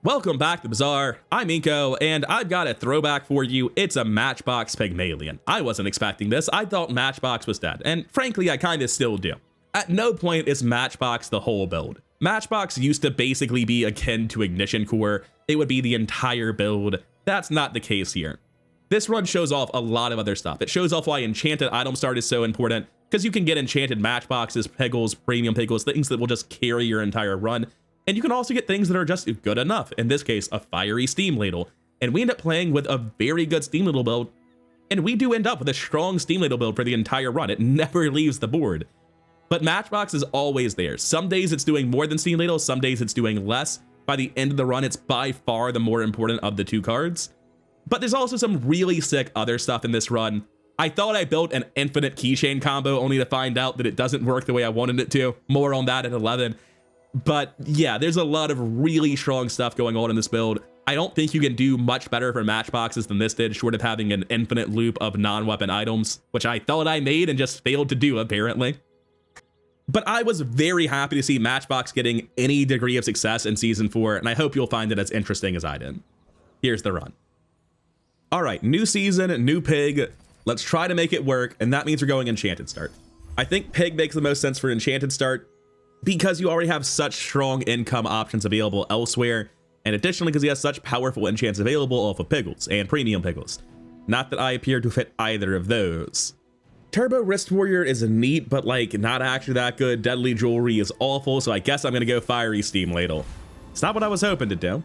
Welcome back to Bazaar. I'm Inko, and I've got a throwback for you. It's a Matchbox Pygmalion. I wasn't expecting this. I thought Matchbox was dead, and frankly, I kinda still do. At no point is Matchbox the whole build. Matchbox used to basically be akin to Ignition Core. It would be the entire build. That's not the case here. This run shows off a lot of other stuff. It shows off why enchanted item start is so important, because you can get enchanted matchboxes, piggles, premium piggles, things that will just carry your entire run. And you can also get things that are just good enough. In this case, a fiery steam ladle. And we end up playing with a very good steam ladle build. And we do end up with a strong steam ladle build for the entire run. It never leaves the board. But Matchbox is always there. Some days it's doing more than steam ladle, some days it's doing less. By the end of the run, it's by far the more important of the two cards. But there's also some really sick other stuff in this run. I thought I built an infinite keychain combo only to find out that it doesn't work the way I wanted it to. More on that at 11. But yeah, there's a lot of really strong stuff going on in this build. I don't think you can do much better for matchboxes than this did, short of having an infinite loop of non-weapon items, which I thought I made and just failed to do, apparently. But I was very happy to see Matchbox getting any degree of success in Season 4, and I hope you'll find it as interesting as I did. Here's the run. All right, new season, new pig. Let's try to make it work, and that means we're going Enchanted Start. I think pig makes the most sense for Enchanted Start, because you already have such strong income options available elsewhere, and additionally because he has such powerful enchants available off of piggles and premium piggles. Not that I appear to fit either of those. Turbo Wrist Warrior is neat, but like not actually that good. Deadly Jewelry is awful, so I guess I'm gonna go Fiery Steam Ladle. It's not what I was hoping to do.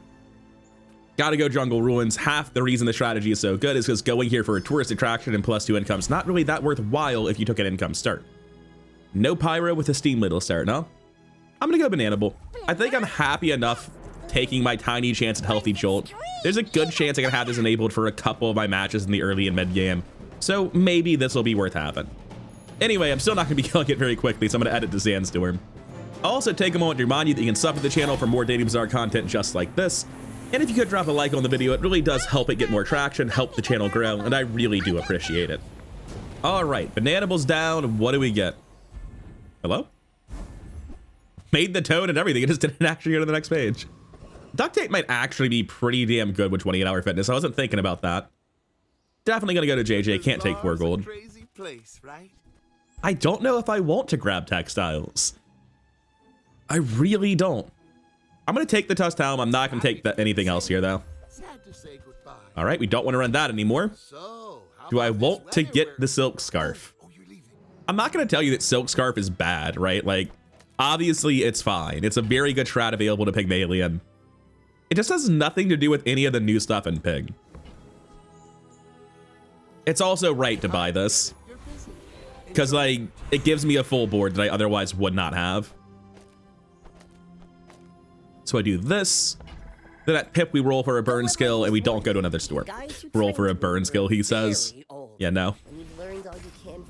Gotta go Jungle Ruins. Half the reason the strategy is so good is because going here for a tourist attraction and +2 income is not really that worthwhile if you took an income start. No Pyro with a Steam Ladle start, no? I'm gonna go Bananable. I think I'm happy enough taking my tiny chance at Healthy Jolt. There's a good chance I can have this enabled for a couple of my matches in the early and mid game, so maybe this will be worth having. Anyway, I'm still not gonna be killing it very quickly, so I'm gonna edit to Sandstorm. I'll also take a moment to remind you that you can sub to the channel for more Daily Bazaar content just like this, and if you could drop a like on the video, it really does help it get more traction, help the channel grow, and I really do appreciate it. All right, Bananable's down. What do we get? Hello? Made the tone and everything, it just didn't actually go to the next page. Duct tape might actually be pretty damn good with 28-hour fitness. I wasn't thinking about that. Definitely gonna go to JJ, can't take 4 gold. Place, right? I don't know if I want to grab textiles. I really don't. I'm gonna take the Tusk-Helm. I'm not gonna take anything else here though. Sad to say goodbye. All right, we don't want to run that anymore. So, Do I want to get the Silk Scarf? Oh, you're leaving. I'm not gonna tell you that Silk Scarf is bad, right? Like, obviously it's fine. It's a very good strat available to Pygmalion. It just has nothing to do with any of the new stuff in Pig. It's also right to buy this, because like it gives me a full board that I otherwise would not have. So I do this. Then at Pip we roll for a burn skill and we don't go to another store. Roll for a burn skill, he says. Yeah, no.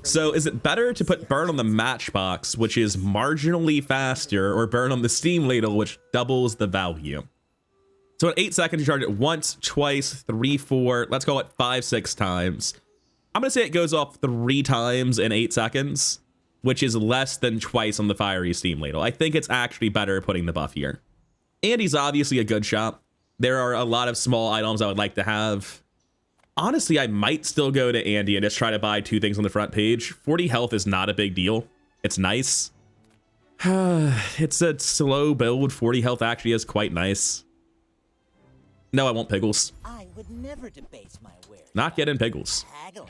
So is it better to put burn on the Matchbox, which is marginally faster, or burn on the Steam Ladle, which doubles the value? So in 8 seconds, you charge it once, twice, 3, 4, let's call it 5, 6 times. I'm gonna say it goes off 3 times in 8 seconds, which is less than twice on the Fiery Steam Ladle. I think it's actually better putting the buff here. And he's obviously a good shop. There are a lot of small items I would like to have. Honestly, I might still go to Andy and just try to buy 2 things on the front page. 40 health is not a big deal. It's nice. It's a slow build. 40 health actually is quite nice. No, I won't Piggles. I would never debase my wares. Not getting Piggles. Haggle.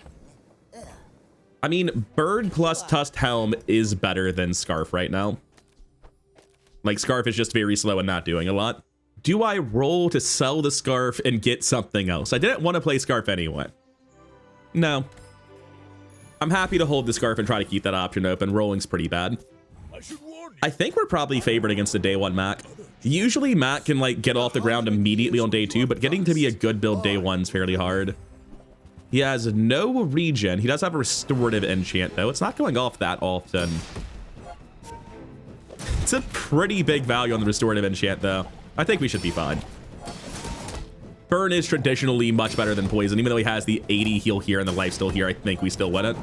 I mean, Bird plus Tusk-Helm is better than Scarf right now. Like, Scarf is just very slow and not doing a lot. Do I roll to sell the Scarf and get something else? I didn't want to play Scarf anyway. No. I'm happy to hold the Scarf and try to keep that option open. Rolling's pretty bad. I think we're probably favored against the day 1 Mac. Usually Mac can like get off the ground immediately on day 2, but getting to be a good build day 1 is fairly hard. He has no regen. He does have a restorative enchant though. It's not going off that often. It's a pretty big value on the restorative enchant though. I think we should be fine. Burn is traditionally much better than poison. Even though he has the 80 heal here and the life steal here, I think we still win it.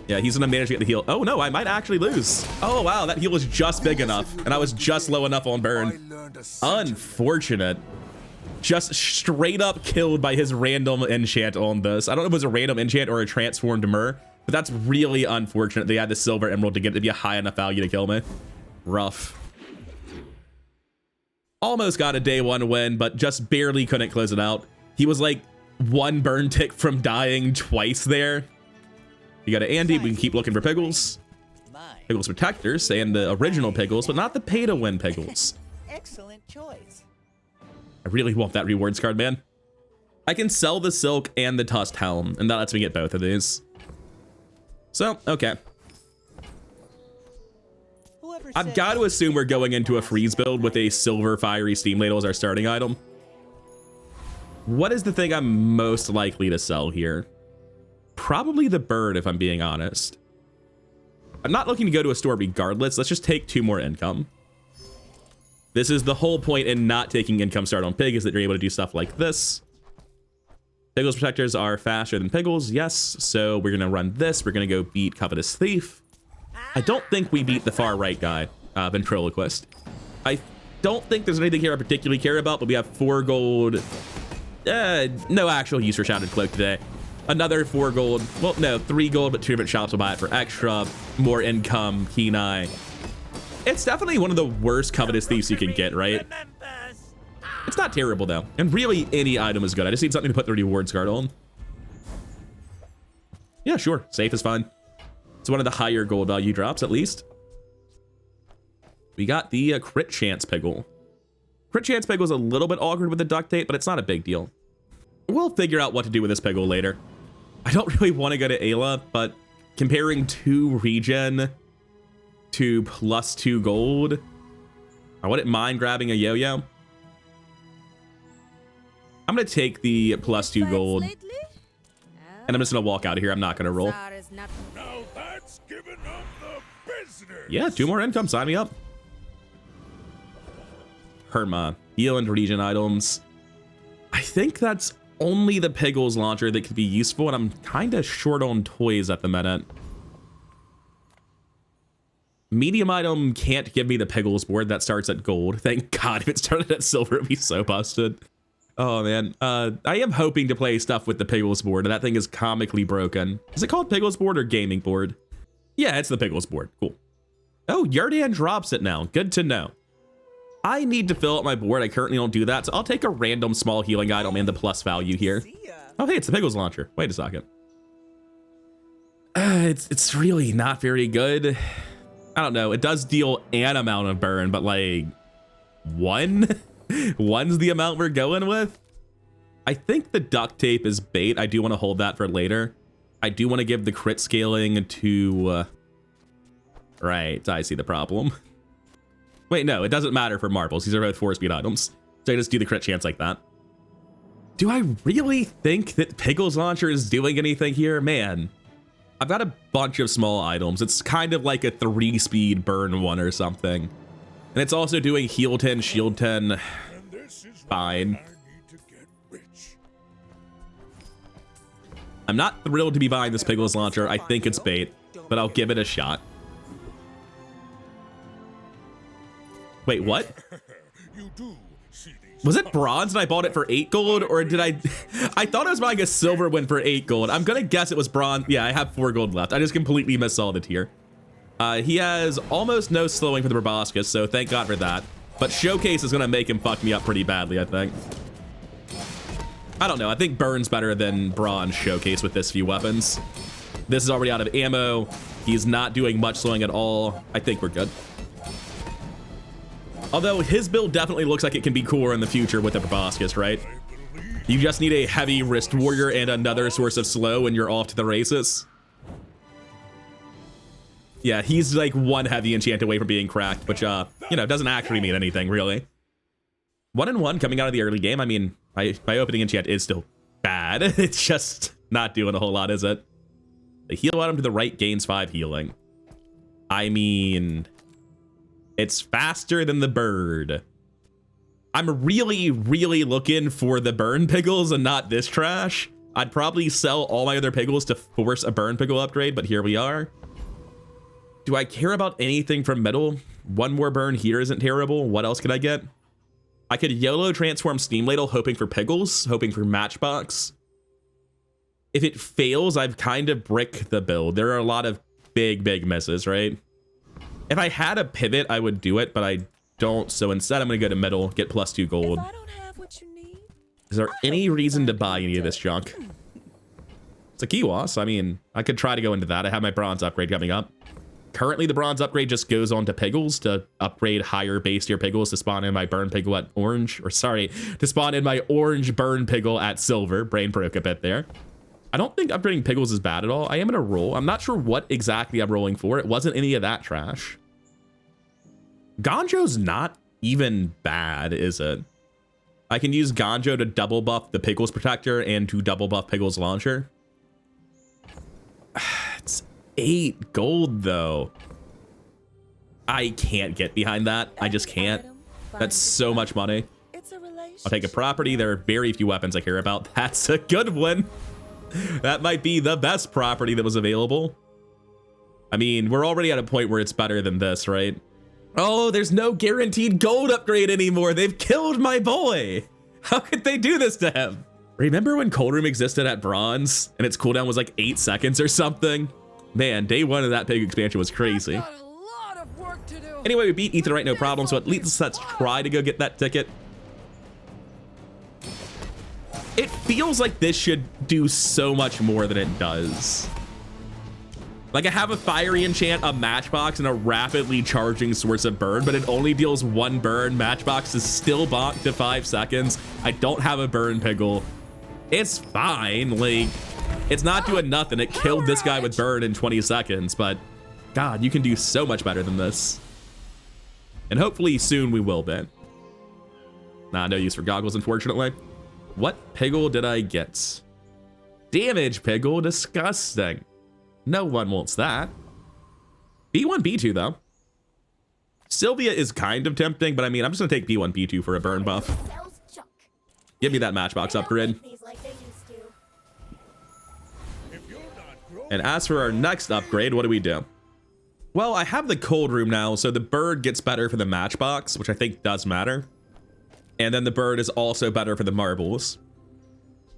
Yeah, he's gonna manage to get the heal. Oh no, I might actually lose. Oh wow, that heal was just big enough, and I was just low enough on burn. Unfortunate. Just straight up killed by his random enchant on this. I don't know if it was a random enchant or a transformed Myrrh, but that's really unfortunate. They had the silver emerald to get it to be a high enough value to kill me. Rough. Almost got a day one win, but just barely couldn't close it out. He was like one burn tick from dying twice there. You go to Andy, we can keep looking for Piggles. Piggles Protectors and the original Piggles, but not the pay to win Piggles. Excellent choice. I really want that rewards card, man. I can sell the Silk and the Tusked Helm, and that lets me get both of these. So, okay. I've got to assume we're going into a freeze build with a Silver Fiery Steam Ladle as our starting item. What is the thing I'm most likely to sell here? Probably the bird, if I'm being honest. I'm not looking to go to a store regardless. Let's just take 2 more income. This is the whole point in not taking income start on Pig, is that you're able to do stuff like this. Piggles Protectors are faster than Piggles, yes. So we're gonna run this. We're gonna go beat Covetous Thief. I don't think we beat the far right guy, Ventriloquist. I don't think there's anything here I particularly care about, but we have 4 gold. No actual use for Shattered Cloak today. Another 4 gold. Well, no, 3 gold, but 2 different shops will buy it for extra. More income, keen eye. It's definitely one of the worst Covetous Thieves you can get, right? It's not terrible, though. And really, any item is good. I just need something to put the rewards card on. Yeah, sure. Safe is fine. It's one of the higher gold value drops, at least. We got the Crit Chance Piggle. Crit Chance Piggle is a little bit awkward with the duct tape, but it's not a big deal. We'll figure out what to do with this Piggle later. I don't really want to go to Ayla, but comparing 2 regen to +2 gold, I wouldn't mind grabbing a yo-yo. I'm going to take the +2 gold, and I'm just going to walk out of here. I'm not going to roll. Now that's giving up the business. Yeah, 2 more income. Sign me up. Herma. Heal and regen items. I think that's only the Piggles launcher that could be useful, and I'm kind of short on toys at the minute. Medium item can't give me the Piggles board that starts at gold. Thank God. If it started at silver, it'd be so busted. Oh man, I am hoping to play stuff with the Piggles board, and that thing is comically broken. Is it called Piggles board or gaming board? Yeah, it's the Piggles board. Cool. Oh, Yardan drops it now. Good to know. I need to fill up my board. I currently don't do that, so I'll take a random small healing item and the plus value here. Oh, hey, it's the Piggles launcher. Wait a second. It's really not very good. I don't know. It does deal an amount of burn, but like 1? 1's the amount we're going with. I think the duct tape is bait. I do want to hold that for later. I do want to give the crit scaling to... right, I see the problem. Wait, no, it doesn't matter for marbles. These are both 4-speed items. So I just do the crit chance like that. Do I really think that Piggles Launcher is doing anything here? Man, I've got a bunch of small items. It's kind of like a 3-speed burn one or something. And it's also doing heal 10, shield 10. Fine. I'm not thrilled to be buying this Piggles Launcher. I think it's bait, but I'll give it a shot. Wait, what? Was it bronze and I bought it for 8 gold, or did I thought I was buying a silver one for 8 gold. I'm gonna guess it was bronze. Yeah, I have 4 gold left. I just completely missaw the tier. He has almost no slowing for the proboscis, so thank God for that. But Showcase is gonna make him fuck me up pretty badly, I think. I don't know. I think Burn's better than Bronze Showcase with this few weapons. This is already out of ammo. He's not doing much slowing at all. I think we're good. Although his build definitely looks like it can be cooler in the future with the proboscis, right? You just need a heavy wrist warrior and another source of slow and you're off to the races. Yeah, he's like 1 heavy enchant away from being cracked, which, you know, doesn't actually mean anything, really. 1-1 coming out of the early game. I mean, my opening enchant is still bad. It's just not doing a whole lot, is it? The heal item to the right gains 5 healing. I mean... it's faster than the bird. I'm really, really looking for the burn Piggles and not this trash. I'd probably sell all my other pickles to force a burn pickle upgrade, but here we are. Do I care about anything from metal? One more burn here isn't terrible. What else could I get? I could YOLO transform Steam Ladle, hoping for pickles, hoping for Matchbox. If it fails, I've kind of bricked the build. There are a lot of big misses, right? If I had a pivot, I would do it, but I don't. So instead, I'm going to go to metal, get +2 gold. If I don't have what you need, Is there any reason to buy any of this junk? It's a Kiwas. I mean, I could try to go into that. I have my bronze upgrade coming up. Currently, the bronze upgrade just goes on to pickles to upgrade higher base tier pickles to spawn in my burn pickle at orange, or sorry, to spawn in my orange burn pickle at silver. Brain broke a bit there. I don't think upgrading pickles is bad at all. I am in a roll. I'm not sure what exactly I'm rolling for. It wasn't any of that trash. Ganjo's not even bad, is it? I can use Ganjo to double buff the pickles protector and to double buff pickles launcher. It's 8 gold though. I can't get behind that. I just can't. That's so much money. I'll take a property. There are very few weapons I care about. That's a good one. That might be the best property that was available. I mean, we're already at a point where it's better than this, right? Oh, there's no guaranteed gold upgrade anymore. They've killed my boy. How could they do this to him? Remember when Cold Room existed at bronze and its cooldown was like 8 seconds or something? Man, day 1 of that pig expansion was crazy. Anyway, we beat Etherite, no problem. So at least let's try to go get that ticket. It feels like this should do so much more than it does. Like, I have a fiery enchant, a Matchbox, and a rapidly charging source of burn, but it only deals 1 burn. Matchbox is still bonked to 5 seconds. I don't have a burn pickle. It's fine. Like, it's not doing nothing. It killed this guy with burn in 20 seconds, but God, you can do so much better than this. And hopefully soon we will be. Nah, no use for goggles, unfortunately. What piggle did I get? Damage piggle, disgusting. No one wants that. B1, B2 though. Sylvia is kind of tempting, but I mean, I'm just gonna take B1, B2 for a burn buff. Give me that Matchbox upgrade. And as for our next upgrade, what do we do? Well, I have the Cold Room now, so the bird gets better for the Matchbox, which I think does matter. And then the bird is also better for the marbles.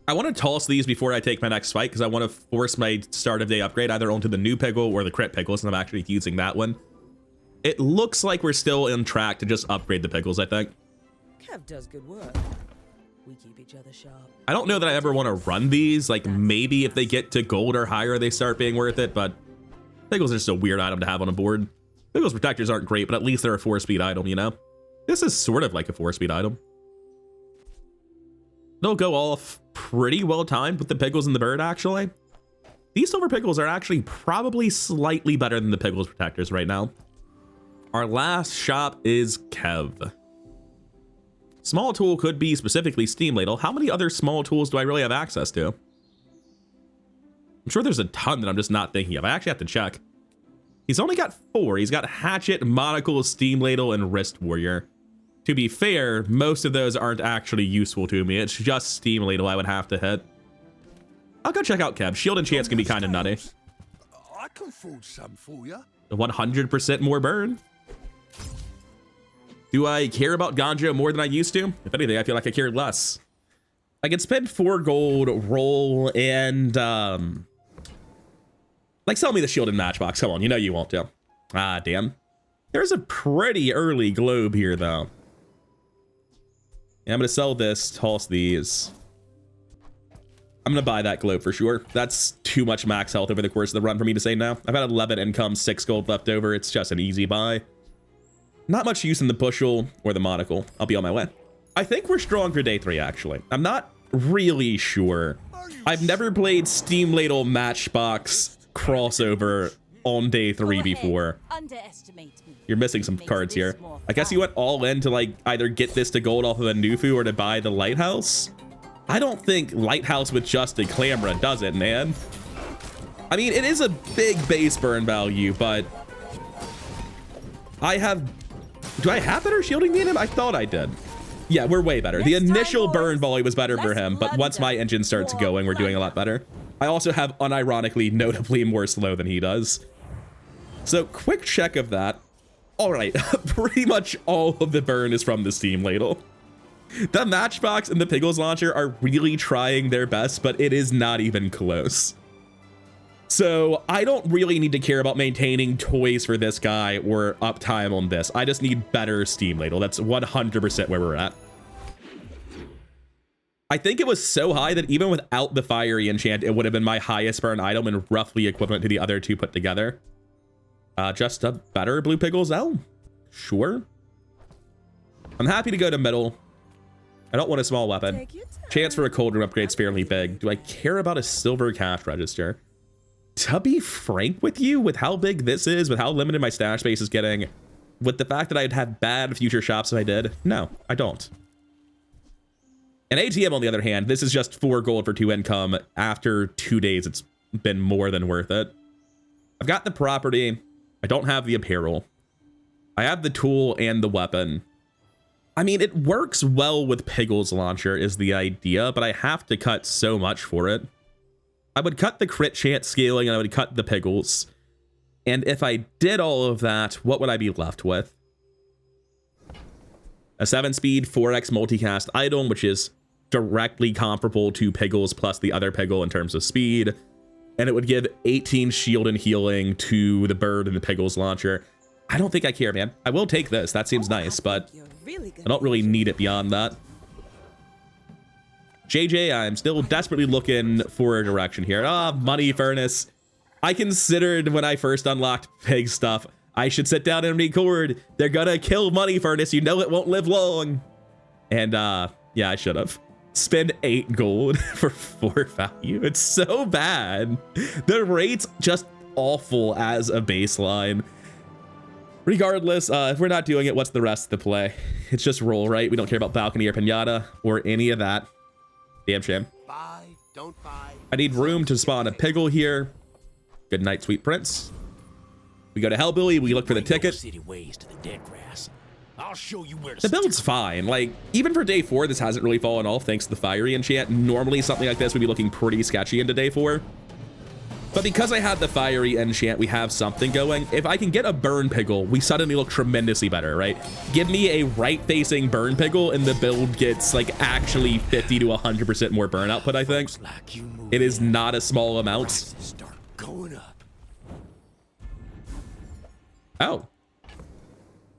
I want to toss these before I take my next fight because I want to force my start of day upgrade either onto the new pickle or the crit pickles, and I'm actually using that one. It looks like we're still in track to just upgrade the pickles, I think. Kev does good work. We keep each other sharp. I don't know that I ever want to run these. Like, maybe if they get to gold or higher, they start being worth it, but pickles are just a weird item to have on a board. Pickles protectors aren't great, but at least they're a 4-speed item, you know? This is sort of like a 4-speed item. They'll go off pretty well timed with the pickles and the bird, actually. These silver pickles are actually probably slightly better than the pickles protectors right now. Our last shop is Kev. Small tool could be specifically Steam Ladle. How many other small tools do I really have access to? I'm sure there's a ton that I'm just not thinking of. I actually have to check. He's only got 4. He's got Hatchet, Monocle, Steam Ladle, and Wrist Warrior. To be fair, most of those aren't actually useful to me. It's just Steam Ladle I would have to hit. I'll go check out Kev. Shield and Chance can be kind of nutty. I can forge some for you. 100% more burn. Do I care about Ganjo more than I used to? If anything, I feel like I cared less. I could spend 4 gold, roll, and like sell me the shield and Matchbox. Come on, you know you won't do. Ah, damn. There's a pretty early globe here, though. Yeah, I'm gonna sell this, toss these. I'm gonna buy that globe for sure. That's too much max health over the course of the run for me to say no. I've had 11 income, 6 gold left over. It's just an easy buy. Not much use in the bushel or the monocle. I'll be on my way. I think we're strong for day 3, actually. I'm not really sure. I've never played Steam Ladle Matchbox crossover on day 3 before. You're missing some cards here. I guess you went all in to like either get this to gold off of a Nufu or to buy the Lighthouse. I don't think Lighthouse with just a Clamra does it, man. I mean, it is a big base burn value, but I have... Do I have better shielding than him? I thought I did. Yeah, we're way better. The Next initial time, burn boys, volley was better for less him, but once my plunder, engine starts more going, we're doing a lot better. I also have, unironically, notably more slow than he does. So, quick check of that. All right, pretty much all of the burn is from the steam ladle. The Matchbox and the Pickles launcher are really trying their best, but it is not even close. So I don't really need to care about maintaining toys for this guy or uptime on this. I just need better steam ladle. That's 100% where we're at. I think it was so high that even without the fiery enchant, it would have been my highest burn item and roughly equivalent to the other two put together. Just a better blue Pickles L. Sure. I'm happy to go to middle. I don't want a small weapon. Chance for a cold room upgrade's fairly big. Do I care about a silver cash register? To be frank with you, with how big this is, with how limited my stash space is getting, with the fact that I'd have bad future shops if I did, no, I don't. An ATM, on the other hand, this is just 4 gold for 2 income. After 2 days, it's been more than worth it. I've got the property. I don't have the apparel. I have the tool and the weapon. I mean, it works well with Pickles launcher is the idea, but I have to cut so much for it. I would cut the crit chance scaling and I would cut the Pickles. And if I did all of that, what would I be left with? A 7-speed 4x multicast item, which is directly comparable to Pickles plus the other Piggle in terms of speed. And it would give 18 shield and healing to the bird and the Pickles launcher. I don't think I care, man. I will take this. That seems nice, but I don't really need it beyond that. JJ, I'm still desperately looking for a direction here. Money furnace. I considered when I first unlocked pig stuff, I should sit down and record. They're gonna kill money furnace. You know it won't live long. And yeah, I should have. Spend 8 gold for 4 value. It's so bad. The rate's just awful as a baseline. Regardless, if we're not doing it, what's the rest of the play? It's just roll, right? We don't care about balcony or pinata or any of that. Damn shame. Buy, don't buy. I need room to spawn a Piggle here. Good night, sweet prince. We go to Hellbilly, we look for the ticket. City ways to the dead grass. I'll show you where to The build's fine. Like, even for day 4, this hasn't really fallen off thanks to the fiery enchant. Normally, something like this would be looking pretty sketchy into day 4. But because I had the fiery enchant, we have something going. If I can get a burn Piggle, we suddenly look tremendously better, right? Give me a right-facing burn Piggle, and the build gets, like, actually 50 to 100% more burn output, I think. It is not a small amount. Start going up. Oh.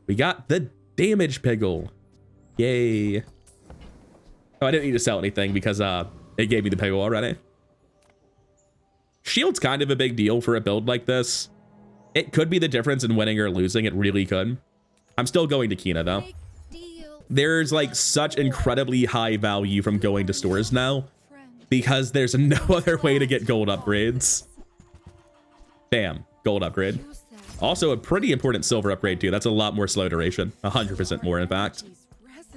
We got the damage Piggle. Yay. Oh, I didn't need to sell anything because it gave me the Piggle already. Shield's kind of a big deal for a build like this. It could be the difference in winning or losing. It really could. I'm still going to Kina, though. There's, like, such incredibly high value from going to stores now because there's no other way to get gold upgrades. Bam. Gold upgrade. Also, a pretty important silver upgrade, too. That's a lot more slow duration. 100% more, in fact.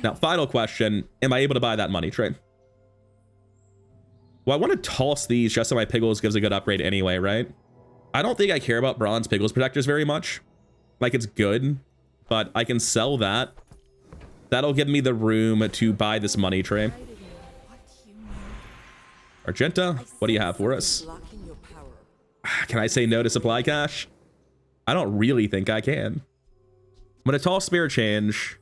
Now, final question. Am I able to buy that money trade? Well, I want to toss these just so my Pickles gives a good upgrade anyway, right? I don't think I care about bronze Pickles protectors very much. Like, it's good, but I can sell that. That'll give me the room to buy this money tray. Argenta, what do you have for us? Can I say no to supply cash? I don't really think I can. I'm going to toss spare change.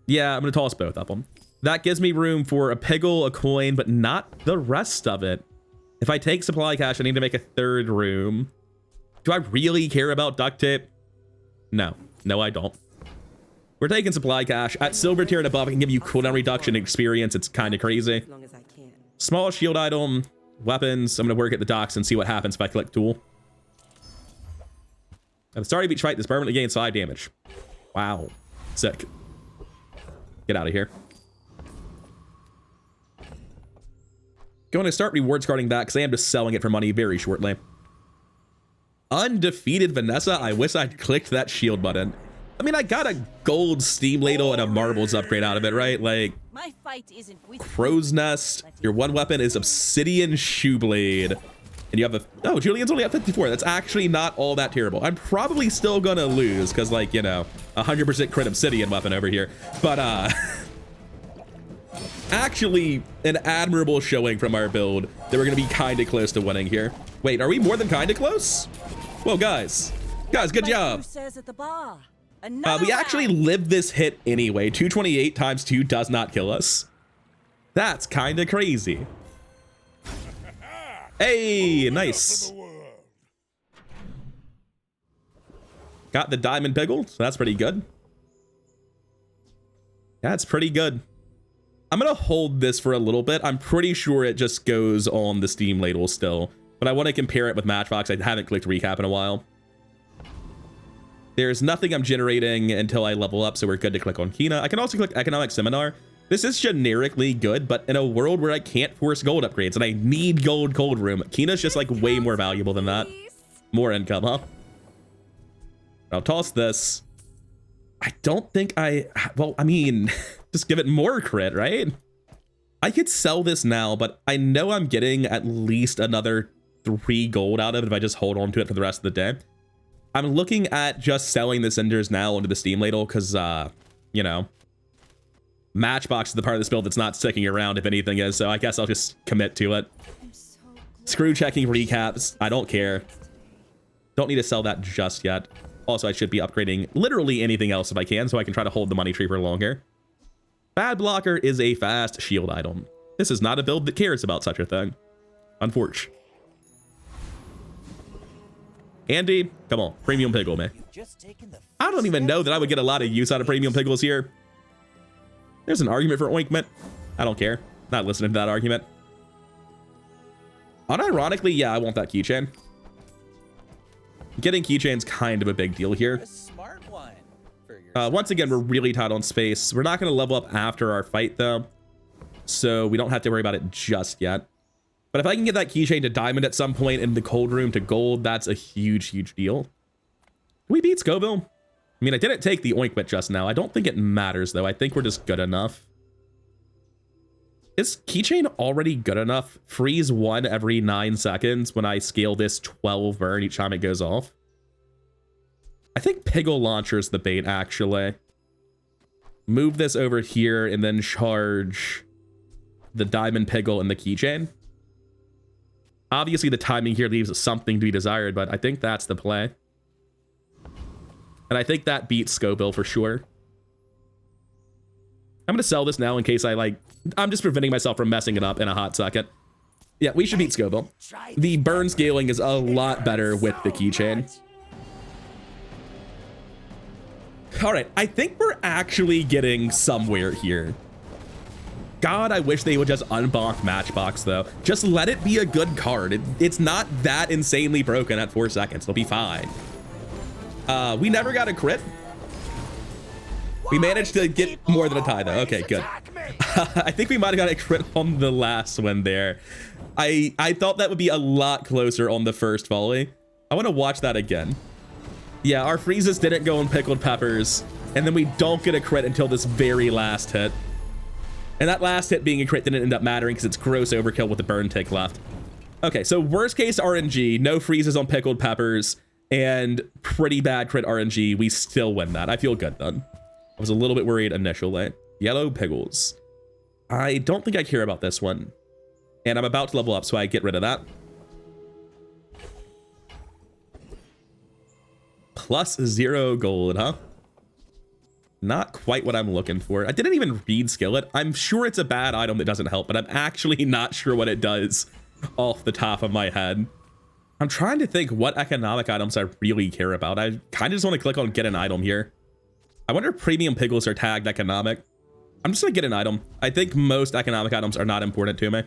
Yeah, I'm going to toss both of them. That gives me room for a Piggle, a coin, but not the rest of it. If I take supply cash, I need to make a 3rd room. Do I really care about duct tape? No. No, I don't. We're taking supply cash. At silver tier and above, I can give you cooldown reduction experience. It's kind of crazy. Small shield item, weapons. I'm going to work at the docks and see what happens if I click tool. At the start of each fight, this permanently gains 5 damage. Wow. Sick. Get out of here. Going to start rewards carding that because I am just selling it for money very shortly. Undefeated Vanessa. I wish I'd clicked that shield button. I mean, I got a gold steam ladle and a marbles upgrade out of it, right? Like, My fight isn't with crow's nest. Your one weapon is obsidian shoe blade. And you have a... Oh, Julian's only at 54. That's actually not all that terrible. I'm probably still going to lose because, like, you know, 100% crit obsidian weapon over here. But actually an admirable showing from our build that we're gonna be kind of close to winning here. Wait, are we more than kind of close? Well, guys, good job. At the bar. We actually lived this hit anyway. 228 times 2 does not kill us. That's kind of crazy. Hey, nice. Got the diamond pickle, so that's pretty good. That's pretty good. I'm gonna hold this for a little bit. I'm pretty sure it just goes on the Steam ladle still, but I want to compare it with Matchbox. I haven't clicked recap in a while. There's nothing I'm generating until I level up, so we're good to click on Kina. I can also click Economic Seminar. This is generically good, but in a world where I can't force gold upgrades and I need gold cold room, Kina's just like way more valuable than that. More income, huh? I'll toss this. I don't think well, I mean, just give it more crit, right? I could sell this now, but I know I'm getting at least another 3 gold out of it if I just hold on to it for the rest of the day. I'm looking at just selling the cinders now onto the Steam ladle because, you know, Matchbox is the part of this build that's not sticking around if anything is, so I guess I'll just commit to it. Screw checking recaps. I don't care. Don't need to sell that just yet. Also, I should be upgrading literally anything else if I can, so I can try to hold the money tree for longer. Bad blocker is a fast shield item. This is not a build that cares about such a thing. Unfortunately. Andy, come on, premium pickle, man. I don't even know that I would get a lot of use out of premium pickles here. There's an argument for ointment. I don't care. Not listening to that argument. Unironically, yeah, I want that keychain. Getting keychain's kind of a big deal here. Once again, we're really tight on space. We're not going to level up after our fight, though, so we don't have to worry about it just yet. But if I can get that keychain to diamond at some point in the cold room to gold, that's a huge, huge deal. Can we beat Scoville? I mean, I didn't take the ointment just now. I don't think it matters, though. I think we're just good enough. Is keychain already good enough? Freeze 1 every 9 seconds when I scale this 12 burn each time it goes off. I think Piggle Launcher is the bait, actually. Move this over here and then charge the Diamond Piggle and the keychain. Obviously, the timing here leaves something to be desired, but I think that's the play. And I think that beats Scoville for sure. I'm going to sell this now in case I'm just preventing myself from messing it up in a hot second. Yeah, we should beat Scoville. The burn scaling is a lot better with the keychain. All right, I think we're actually getting somewhere here. God, I wish they would just unblock Matchbox, though. Just let it be a good card. It's not that insanely broken at 4 seconds. It'll be fine. We never got a crit. We managed to get more than a tie, though. Okay, good. I think we might have got a crit on the last one there. I thought that would be a lot closer on the first volley. I want to watch that again. Yeah, our freezes didn't go on pickled peppers, and then we don't get a crit until this very last hit. And that last hit being a crit didn't end up mattering because it's gross overkill with the burn tick left. Okay, so worst case RNG, no freezes on pickled peppers, and pretty bad crit RNG. We still win that. I feel good then. I was a little bit worried initially. Yellow pickles. I don't think I care about this one. And I'm about to level up, so I get rid of that. Plus 0 gold, huh? Not quite what I'm looking for. I didn't even read Skillet. I'm sure it's a bad item that doesn't help, but I'm actually not sure what it does off the top of my head. I'm trying to think what economic items I really care about. I kind of just want to click on get an item here. I wonder if premium pickles are tagged economic. I'm just gonna get an item. I think most economic items are not important to me.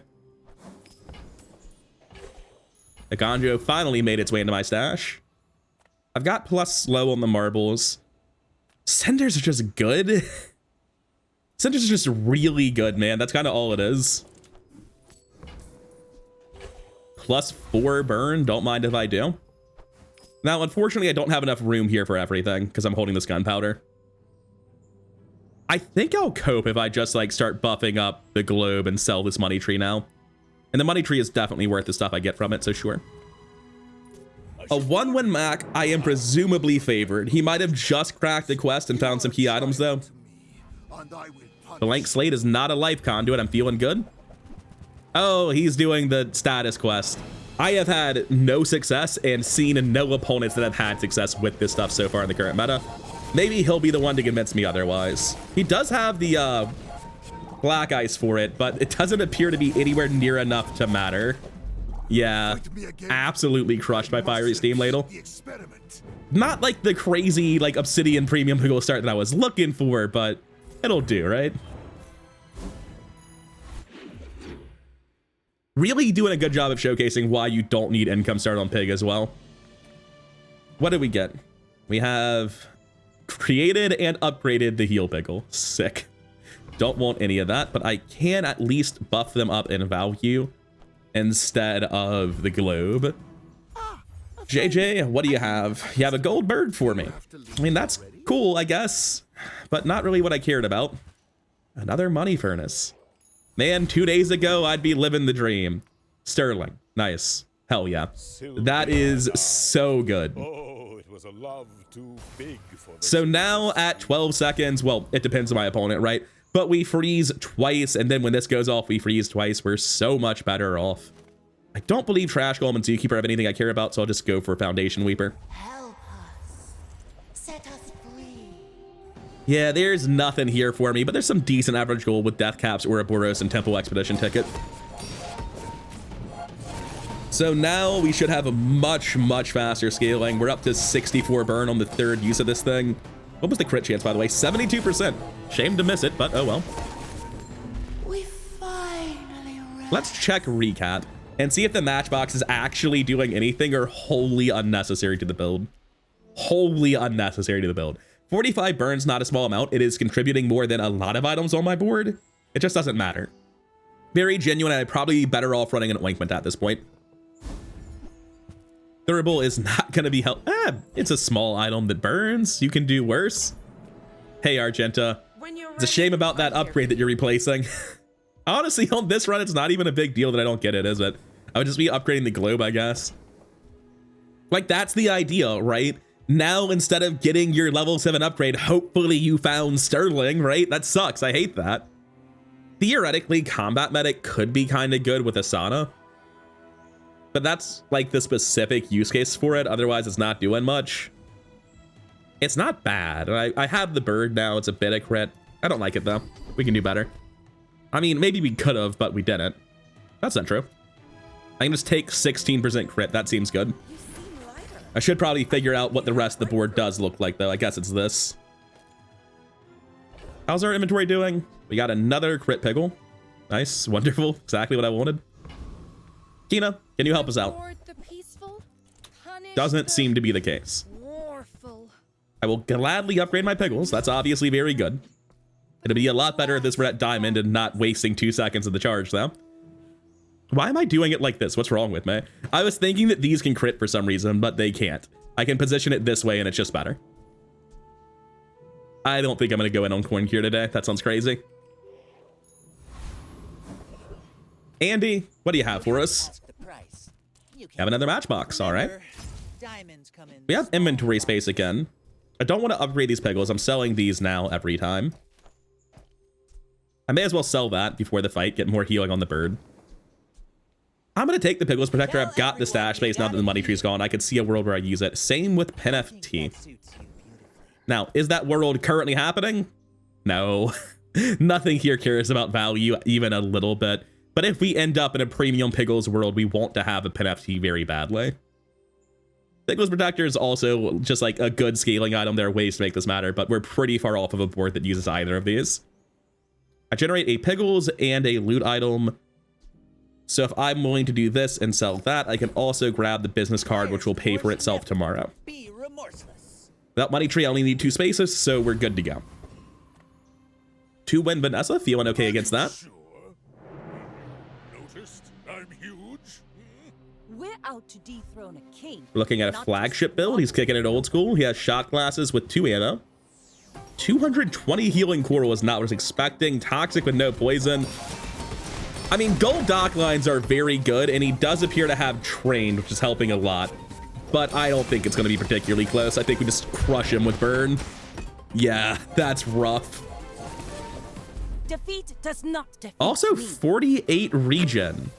The Ganjo finally made its way into my stash. I've got plus slow on the marbles. Cinders are just good. Cinders are just really good, man. That's kind of all it is. Plus 4 burn. Don't mind if I do. Now, unfortunately, I don't have enough room here for everything because I'm holding this gunpowder. I think I'll cope if I just start buffing up the globe and sell this money tree now. And the money tree is definitely worth the stuff I get from it, so sure. A 1-win Mac, I am presumably favored. He might have just cracked the quest and found some key items though. Blank Slate is not a life conduit. I'm feeling good. Oh, he's doing the status quest. I have had no success and seen no opponents that have had success with this stuff so far in the current meta. Maybe he'll be the one to convince me otherwise. He does have the black ice for it, but it doesn't appear to be anywhere near enough to matter. Yeah, absolutely crushed by Fiery Steam Ladle. Not like the crazy like Obsidian premium pickle start that I was looking for, but it'll do, right? Really doing a good job of showcasing why you don't need income start on Pig as well. What did we get? We have created and upgraded the heal pickle. Sick. Don't want any of that, but I can at least buff them up in value instead of the globe. JJ, what do you have? You have a gold bird for me. I mean, that's cool, I guess, but not really what I cared about. Another money furnace. Man, 2 days ago, I'd be living the dream. Sterling. Nice. Hell yeah. That is so good. Oh, it was a love too big for the So now at 12 seconds, well, it depends on my opponent, right? But we freeze twice, and then when this goes off, we freeze twice. We're so much better off. I don't believe Trash Golem and Zookeeper have anything I care about, so I'll just go for Foundation Weeper. Help us. Set us free. Yeah, there's nothing here for me, but there's some decent average gold with Death Caps, Ouroboros, and Temple Expedition ticket. So now we should have a much faster scaling. We're up to 64 burn on the third use of this thing. What was the crit chance, by the way? 72%. Shame to miss it, but oh well. We finally Let's check recap and see if the Matchbox is actually doing anything or wholly unnecessary to the build. Wholly unnecessary to the build. 45 burns, not a small amount. It is contributing more than a lot of items on my board. It just doesn't matter. Very genuine. I'd probably be better off running an Ointment at this point. Durable is not going to be help. It's a small item that burns. You can do worse. Hey, Argenta. It's a shame about that upgrade that you're replacing. Honestly, on this run, it's not even a big deal that I don't get it, is it? I would just be upgrading the globe, I guess. Like, that's the idea, right? Now, instead of getting your level 7 upgrade, hopefully you found Sterling, right? That sucks. I hate that. Theoretically, Combat Medic could be kind of good with Asana. But that's like the specific use case for it. Otherwise, it's not doing much. It's not bad. I have the bird now. It's a bit of crit. I don't like it, though. We can do better. I mean, maybe we could have, but we didn't. That's not true. I can just take 16% crit. That seems good. I should probably figure out what the rest of the board does look like, though. I guess it's this. How's our inventory doing? We got another crit pickle. Nice. Wonderful. Exactly what I wanted. Kina, can you help us out? Doesn't seem to be the case. I will gladly upgrade my pickles. That's obviously very good. It'll be a lot better if this were at Diamond and not wasting 2 seconds of the charge, though. Why am I doing it like this? What's wrong with me? I was thinking that these can crit for some reason, but they can't. I can position it this way and it's just better. I don't think I'm going to go in on Coin Cure today. That sounds crazy. Andy, what do you have for us? Have another Matchbox, all right. We have inventory space again. I don't want to upgrade these pickles. I'm selling these now every time. I may as well sell that before the fight, get more healing on the bird. I'm going to take the Pickles Protector. I've got the stash space now that the money tree's gone. I could see a world where I use it. Same with PenFT. Now, is that world currently happening? No. Nothing here cares about value even a little bit. But if we end up in a premium Pickles world, we want to have a PenFT very badly. Pickles Protector is also just like a good scaling item. There are ways to make this matter, but we're pretty far off of a board that uses either of these. I generate a Pickles and a loot item. So if I'm willing to do this and sell that, I can also grab the business card, which will pay for itself tomorrow. Be remorseless. Without money tree, I only need 2 spaces, so we're good to go. 2-win Vanessa, feeling okay against that. Sure. Noticed I'm huge. We're out to dethrone a king. Looking at a flagship build, he's kicking it old school. He has shot glasses with 2 ammo. 220 healing coral is not what I was expecting. Toxic with no poison. I mean, gold dock lines are very good, and he does appear to have trained, which is helping a lot. but I don't think it's going to be particularly close. I think we just crush him with burn. Yeah, that's rough. Defeat does not defeat Also, me. 48 regen.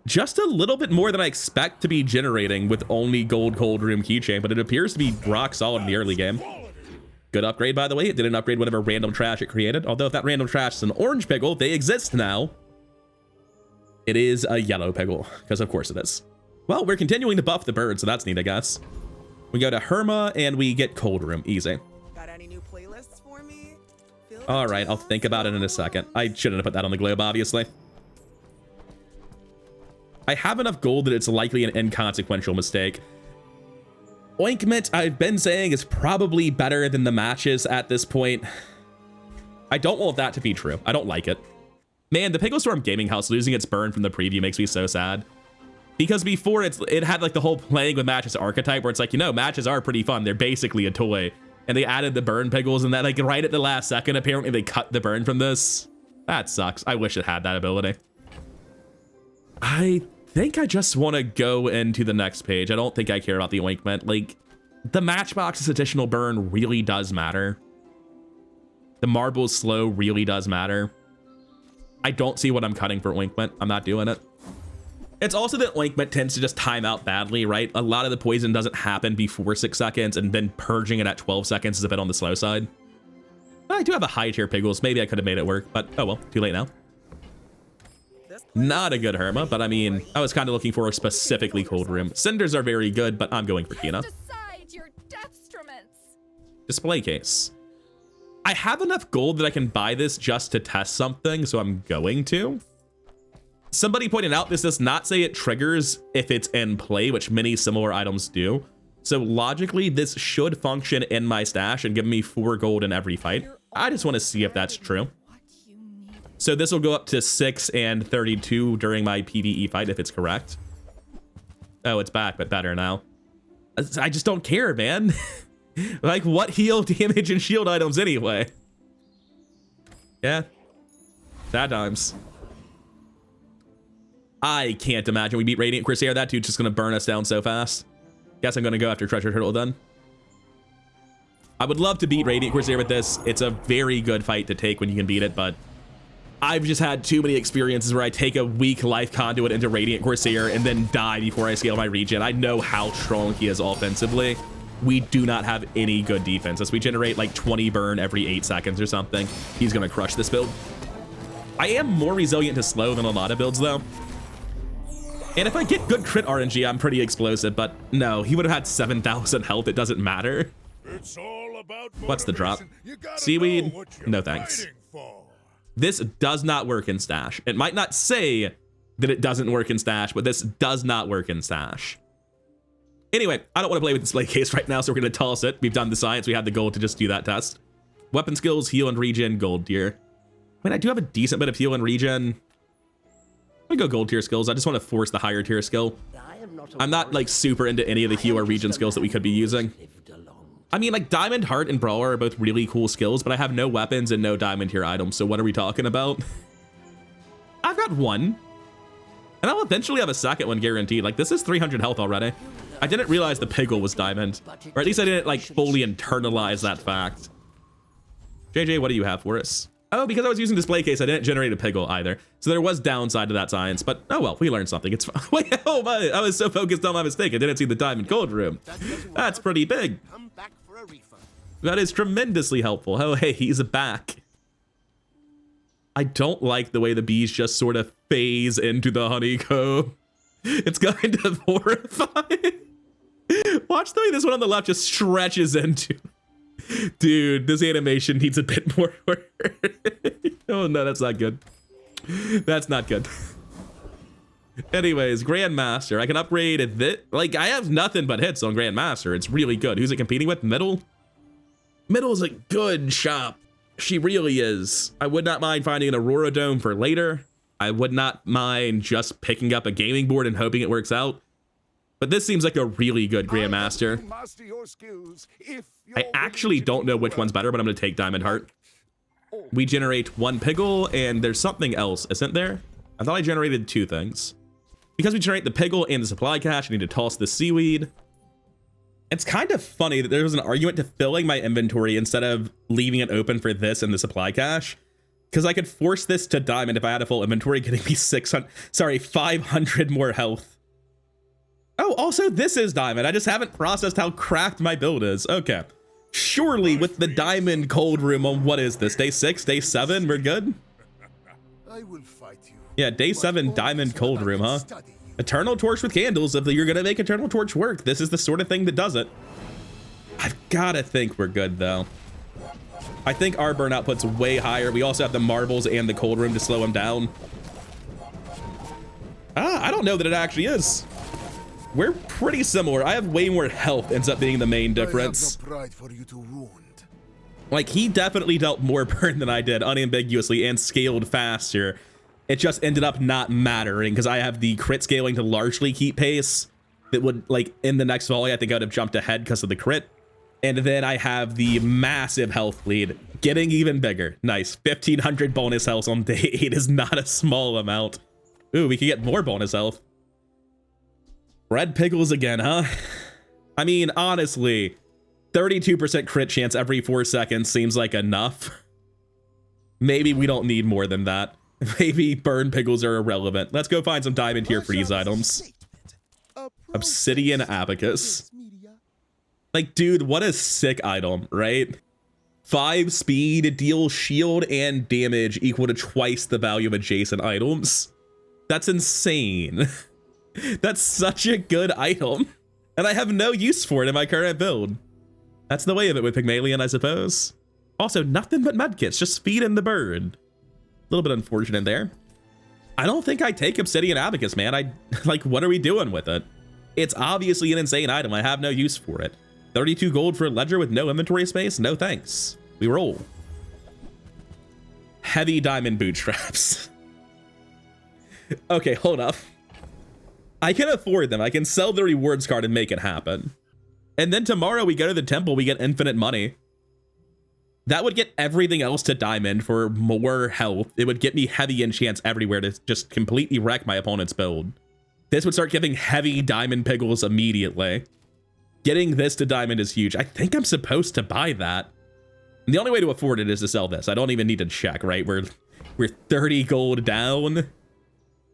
Just a little bit more than I expect to be generating with only gold cold room keychain, but it appears to be rock solid in the early game. Good upgrade, by the way. It didn't upgrade whatever random trash it created. Although if that random trash is an orange pickle, they exist now. It is a yellow pickle, because of course it is. Well, we're continuing to buff the bird, so that's neat, I guess. We go to Herma and we get cold room. Easy. Got any new playlists for me? All right, I'll think about it in a second. I shouldn't have put that on the globe, obviously. I have enough gold that it's likely an inconsequential mistake. Ointment, I've been saying, is probably better than the matches at this point. I don't want that to be true. I don't like it. Man, the Pigglestorm Gaming House losing its burn from the preview makes me so sad. Because before it had like the whole playing with matches archetype where it's like, you know, matches are pretty fun. They're basically a toy. And they added the burn pickles and that like right at the last second, apparently they cut the burn from this. That sucks. I wish it had that ability. I think I just want to go into the next page. I don't think I care about the ointment. Like, the Matchbox's additional burn really does matter. The Marble's slow really does matter. I don't see what I'm cutting for ointment. I'm not doing it. It's also that ointment tends to just time out badly, right? A lot of the poison doesn't happen before 6 seconds, and then purging it at 12 seconds is a bit on the slow side. I do have a high tier Piggles. Maybe I could have made it work, but oh well, too late now. Not a good Herma, but I mean, I was kind of looking for a specifically cold room. Cinders are very good, but I'm going for Kina. Decide your deathstruments. Display case. I have enough gold that I can buy this just to test something, so I'm going to. Somebody pointed out this does not say it triggers if it's in play, which many similar items do. So logically, this should function in my stash and give me 4 gold in every fight. I just want to see if that's true. So this will go up to 6 and 32 during my PvE fight if it's correct. Oh, it's back, but better now. I just don't care, man. Like, what heal, damage, and shield items anyway? Yeah. Sad times. I can't imagine we beat Radiant Corsair. That dude's just going to burn us down so fast. Guess I'm going to go after Treasure Turtle then. I would love to beat Radiant Corsair with this. It's a very good fight to take when you can beat it, but I've just had too many experiences where I take a weak life conduit into Radiant Corsair and then die before I scale my regen. I know how strong he is offensively. We do not have any good defense. As we generate like 20 burn every 8 seconds or something, he's going to crush this build. I am more resilient to slow than a lot of builds though. And if I get good crit RNG, I'm pretty explosive, but no, he would have had 7,000 health. It doesn't matter. It's all about What's the drop? You gotta Seaweed? know what you're No thanks. fighting for. This does not work in stash. It might not say that it doesn't work in stash, but this does not work in stash. Anyway, I don't want to play with display case right now, so we're going to toss it. We've done the science. We had the gold to just do that test. Weapon skills, heal and regen, gold tier. I mean, I do have a decent bit of heal and regen. I'm gonna go gold tier skills. I just want to force the higher tier skill. I'm not like super into any of the heal or regen skills that we could be using. I mean, like Diamond, Heart, and Brawler are both really cool skills, but I have no weapons and no diamond tier items. So what are we talking about? I've got one. And I'll eventually have a second one guaranteed. Like, this is 300 health already. I didn't realize the Piggle was diamond. Or at least I didn't like fully internalize that fact. JJ, what do you have for us? Oh, because I was using display case, I didn't generate a Piggle either. So there was downside to that science, but oh well, we learned something. It's fine. Wait, oh my, I was so focused on my mistake, I didn't see the diamond cold room. That's pretty big. Come back for a refund. That is tremendously helpful. Oh, hey, he's back. I don't like the way the bees just sort of phase into the honeycomb. It's kind of horrifying. Watch the way this one on the left just stretches into. Dude, this animation needs a bit more work. Oh no, that's not good. That's not good. Anyways, Grandmaster. I can upgrade this. Like, I have nothing but hits on Grandmaster. It's really good. Who's it competing with? Middle? Middle's a good shop. She really is. I would not mind finding an Aurora Dome for later. I would not mind just picking up a gaming board and hoping it works out. But this seems like a really good Grandmaster. I actually don't know which one's better, but I'm going to take Diamond Heart. We generate 1 Piggle, and there's something else, isn't there? I thought I generated 2 things. Because we generate the pickle and the supply cache, I need to toss the seaweed. It's kind of funny that there was an argument to filling my inventory instead of leaving it open for this and the supply cache. Because I could force this to diamond if I had a full inventory, getting me 500 more health. Oh, also this is diamond. I just haven't processed how cracked my build is. Okay. Surely with the diamond cold room on, what is this? Day 6, day 7, we're good? I will fight you. Yeah, day 7 diamond cold room, huh? Eternal torch with candles. If you're gonna make eternal torch work, this is the sort of thing that does it. I've gotta think we're good though. I think our burn output's way higher. We also have the marbles and the cold room to slow him down. I don't know that it actually is. We're pretty similar. I have way more health, ends up being the main difference. I have no pride for you to wound. Like, he definitely dealt more burn than I did, unambiguously, and scaled faster. It just ended up not mattering because I have the crit scaling to largely keep pace. That would, like, in the next volley, I think I would have jumped ahead because of the crit. And then I have the massive health lead, getting even bigger. Nice. 1,500 bonus health on day 8 is not a small amount. Ooh, we can get more bonus health. Red pickles again, huh? I mean, honestly, 32% crit chance every 4 seconds seems like enough. Maybe we don't need more than that. Maybe burn pickles are irrelevant. Let's go find some diamond tier freeze items. Obsidian abacus. Like, dude, what a sick item, right? 5 speed, deal shield and damage equal to twice the value of adjacent items. That's insane. That's such a good item. And I have no use for it in my current build. That's the way of it with Pygmalion, I suppose. Also, nothing but medkits, just feeding the bird. A little bit unfortunate there. I don't think I take Obsidian Abacus, man. Like, what are we doing with it? It's obviously an insane item. I have no use for it. 32 gold for a ledger with no inventory space? No thanks. We roll. Heavy diamond bootstraps. Okay, hold up. I can afford them. I can sell the rewards card and make it happen. And then tomorrow we go to the temple, we get infinite money. That would get everything else to diamond for more health. It would get me heavy enchants everywhere to just completely wreck my opponent's build. This would start giving heavy diamond pickles immediately. Getting this to diamond is huge. I think I'm supposed to buy that. And the only way to afford it is to sell this. I don't even need to check, right? We're 30 gold down.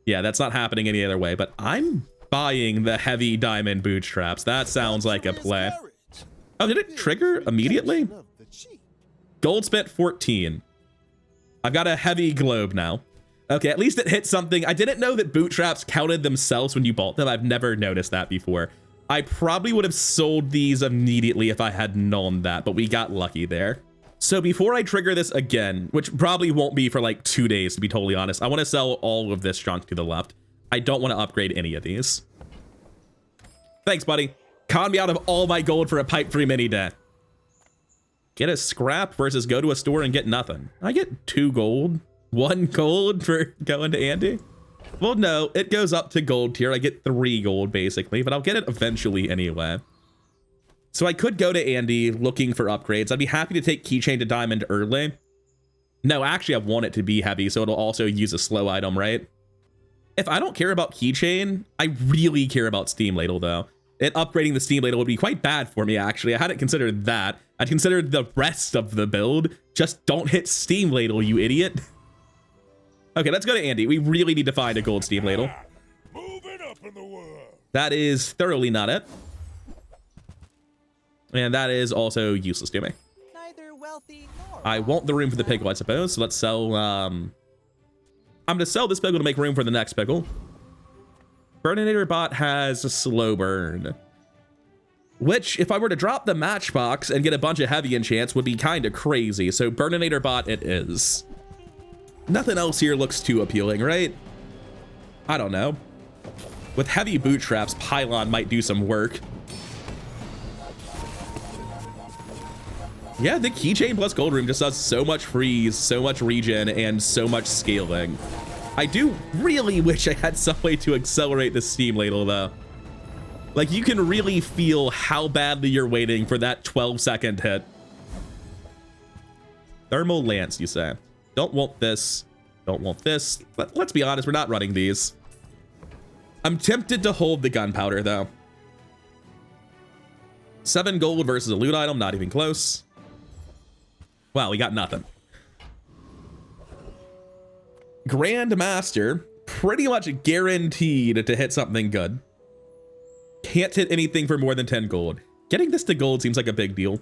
Yeah, that's not happening any other way, but I'm buying the heavy diamond bootstraps. That sounds like a play. Oh, did it trigger immediately? Gold spent 14. I've got a heavy globe now. Okay, at least it hit something. I didn't know that bootstraps counted themselves when you bought them. I've never noticed that before. I probably would have sold these immediately if I had known that, but we got lucky there. So before I trigger this again, which probably won't be for like 2 days, to be totally honest, I want to sell all of this junk to the left. I don't want to upgrade any of these. Thanks, buddy. Con me out of all my gold for a pipe 3 mini death. Get a scrap versus go to a store and get nothing. I get 2 gold. 1 gold for going to Andy. Well, no, it goes up to gold tier. I get 3 gold basically, but I'll get it eventually anyway. So I could go to Andy looking for upgrades. I'd be happy to take keychain to diamond early. No, actually I want it to be heavy, so it'll also use a slow item, right? If I don't care about keychain, I really care about Steam Ladle though. And upgrading the Steam Ladle would be quite bad for me, actually. I hadn't considered that. I'd considered the rest of the build. Just don't hit Steam Ladle, you idiot. Okay, let's go to Andy. We really need to find a gold Steam Ladle. Moving up in the world. That is thoroughly not it. And that is also useless to me. Neither wealthy nor I want the room for the pickle, I suppose. So let's sell, I'm gonna sell this pickle to make room for the next pickle. Burninator bot has a slow burn, which if I were to drop the matchbox and get a bunch of heavy enchants would be kind of crazy. So Burninator bot it is. Nothing else here looks too appealing, right? I don't know. With heavy bootstraps, Pylon might do some work. Yeah, the keychain plus gold room just does so much freeze, so much regen, and so much scaling. I do really wish I had some way to accelerate the Steam Ladle though. Like, you can really feel how badly you're waiting for that 12-second hit. Thermal Lance, you say? Don't want this. Don't want this. Let's be honest, we're not running these. I'm tempted to hold the gunpowder though. 7 gold versus a loot item, not even close. Wow, we got nothing. Grandmaster, pretty much guaranteed to hit something good. Can't hit anything for more than 10 gold. Getting this to gold seems like a big deal.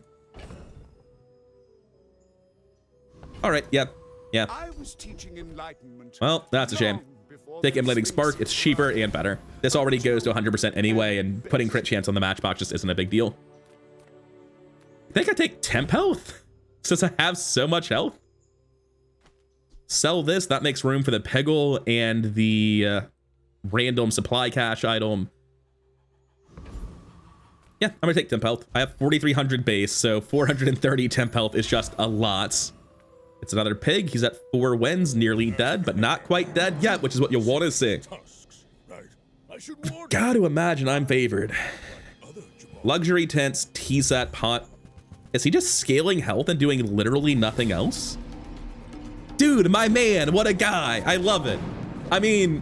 All right, yeah. I was teaching enlightenment. Well, that's a shame. Take Emulating Spark, it's cheaper and better. This already goes to 100% anyway, and putting crit chance on the Matchbox just isn't a big deal. I think I take temp health, since I have so much health. Sell this, that makes room for the Peggle and the random supply cache item. Yeah, I'm gonna take temp health. I have 4,300 base, so 430 temp health is just a lot. It's another pig. He's at 4 wins, nearly dead, but not quite dead yet, which is what you want to see. Gotta imagine I'm favored. Luxury tents, tea set, pot. Is he just scaling health and doing literally nothing else? Dude, my man, what a guy. I love it. I mean,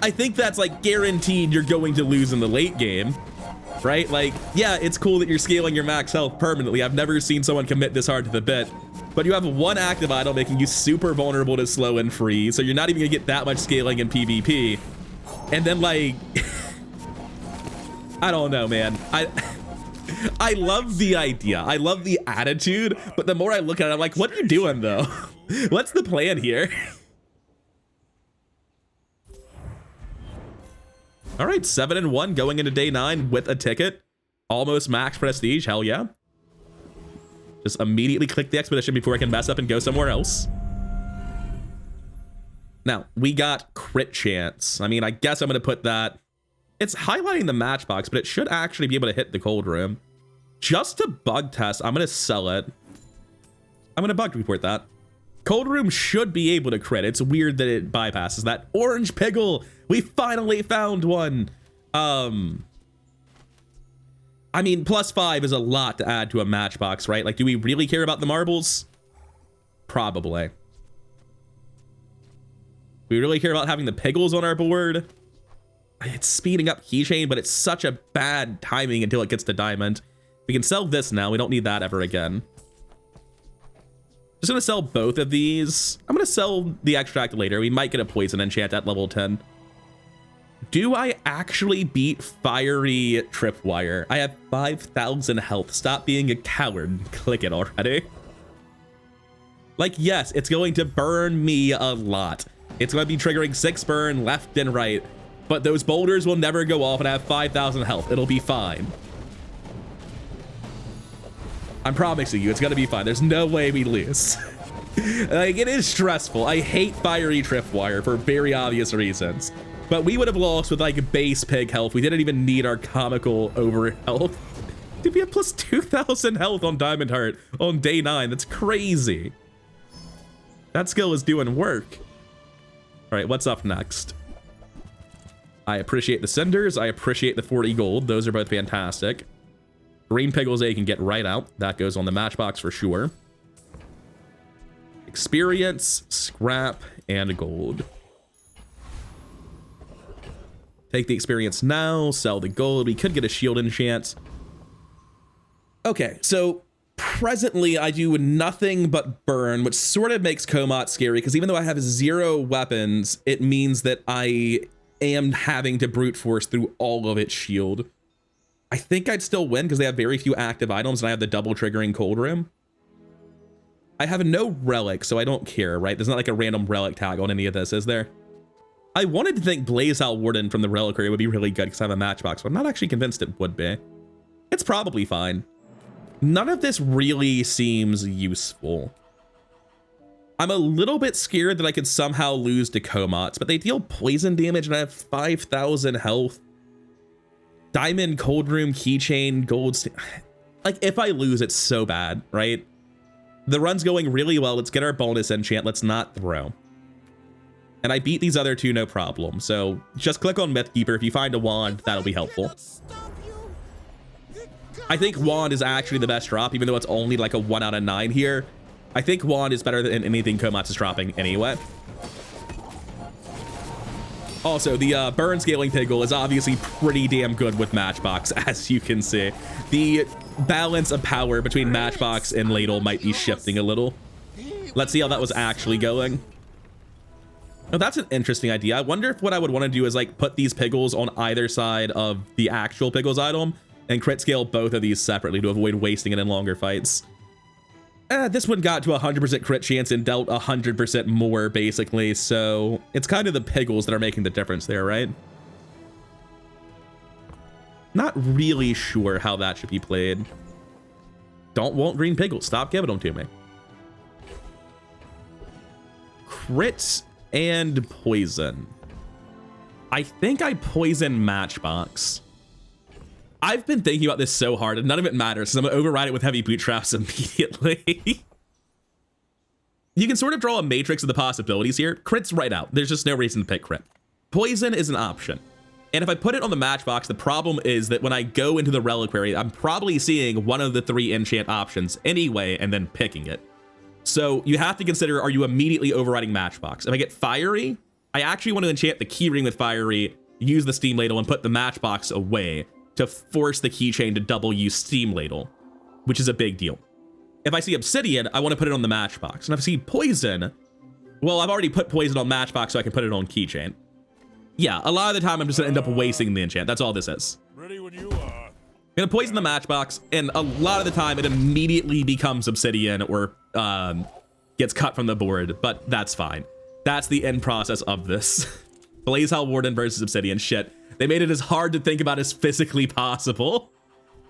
I think that's like guaranteed you're going to lose in the late game, right? Like, yeah, it's cool that you're scaling your max health permanently. I've never seen someone commit this hard to the bit. But you have 1 active idol making you super vulnerable to slow and freeze, so you're not even gonna get that much scaling in PvP. And then like, I don't know, man. I love the idea. I love the attitude, but the more I look at it, I'm like, what are you doing though? What's the plan here? All right, 7-1 going into day 9 with a ticket. Almost max prestige, hell yeah. Just immediately click the expedition before I can mess up and go somewhere else. Now, we got crit chance. I mean, I guess I'm going to put that. It's highlighting the Matchbox, but it should actually be able to hit the cold room. Just to bug test, I'm going to sell it. I'm going to bug report that. Cold room should be able to crit. It's weird that it bypasses that. Orange Piggle! We finally found one! I mean, +5 is a lot to add to a Matchbox, right? Like, do we really care about the marbles? Probably. We really care about having the Piggles on our board? It's speeding up keychain, but it's such a bad timing until it gets to diamond. We can sell this now. We don't need that ever again. Just gonna sell both of these. I'm gonna sell the extract later. We might get a poison enchant at level 10. Do I actually beat Fiery Tripwire? I have 5,000 health. Stop being a coward. Click it already. Like, yes, it's going to burn me a lot. It's going to be triggering 6 burn left and right, but those boulders will never go off and I have 5,000 health. It'll be fine. I'm promising you, it's going to be fine. There's no way we lose. Like, it is stressful. I hate Fiery Tripwire for very obvious reasons. But we would have lost with like base pig health. We didn't even need our comical over health. Dude, we have plus 2,000 health on Diamond Heart on day 9. That's crazy. That skill is doing work. All right, what's up next? I appreciate the cinders. I appreciate the 40 gold. Those are both fantastic. Green Piggles A can get right out. That goes on the Matchbox for sure. Experience, scrap, and gold. Take the experience now, sell the gold. We could get a shield enchant. Okay, so presently I do nothing but burn, which sort of makes Komat scary because even though I have 0 weapons, it means that I am having to brute force through all of its shield. I think I'd still win because they have very few active items and I have the double triggering cold room. I have no relic, so I don't care, right? There's not like a random relic tag on any of this, is there? I wanted to think Blaze Out Warden from the Reliquary would be really good because I have a Matchbox, but I'm not actually convinced it would be. It's probably fine. None of this really seems useful. I'm a little bit scared that I could somehow lose to Komats, but they deal poison damage and I have 5,000 health. Diamond, Cold Room, Keychain, Gold... Like, if I lose, it's so bad, right? The run's going really well. Let's get our bonus enchant. Let's not throw. And I beat these other 2 no problem. So just click on Mythkeeper. If you find a wand, that'll be helpful. I think wand is actually the best drop, even though it's only like a 1 out of 9 here. I think wand is better than anything Komatsu is dropping anyway. Also, the burn scaling Piggle is obviously pretty damn good with Matchbox, as you can see. The balance of power between Matchbox and Ladle might be shifting a little. Let's see how that was actually going. Oh, that's an interesting idea. I wonder if what I would want to do is like put these Piggles on either side of the actual Piggles item and crit scale both of these separately to avoid wasting it in longer fights. This one got to 100% crit chance and dealt 100% more, basically, so it's kind of the Piggles that are making the difference there, right? Not really sure how that should be played. Don't want green Piggles. Stop giving them to me. Crits and poison. I think I poison Matchbox. I've been thinking about this so hard and none of it matters, so I'm gonna override it with heavy boot traps immediately. You can sort of draw a matrix of the possibilities here. Crit's right out. There's just no reason to pick crit. Poison is an option. And if I put it on the Matchbox, the problem is that when I go into the reliquary, I'm probably seeing one of the 3 enchant options anyway and then picking it. So you have to consider, are you immediately overriding Matchbox? If I get Fiery, I actually want to enchant the keyring with Fiery, use the Steam Ladle, and put the Matchbox away to force the keychain to double use Steam Ladle, which is a big deal. If I see Obsidian, I want to put it on the Matchbox. And if I see Poison, well, I've already put Poison on Matchbox, so I can put it on keychain. Yeah, a lot of the time I'm just gonna end up wasting the enchant. That's all this is. Ready when you are. I'm gonna poison the Matchbox, and a lot of the time it immediately becomes Obsidian or gets cut from the board, but that's fine. That's the end process of this. Blazehowl Warden versus Obsidian, shit. They made it as hard to think about as physically possible.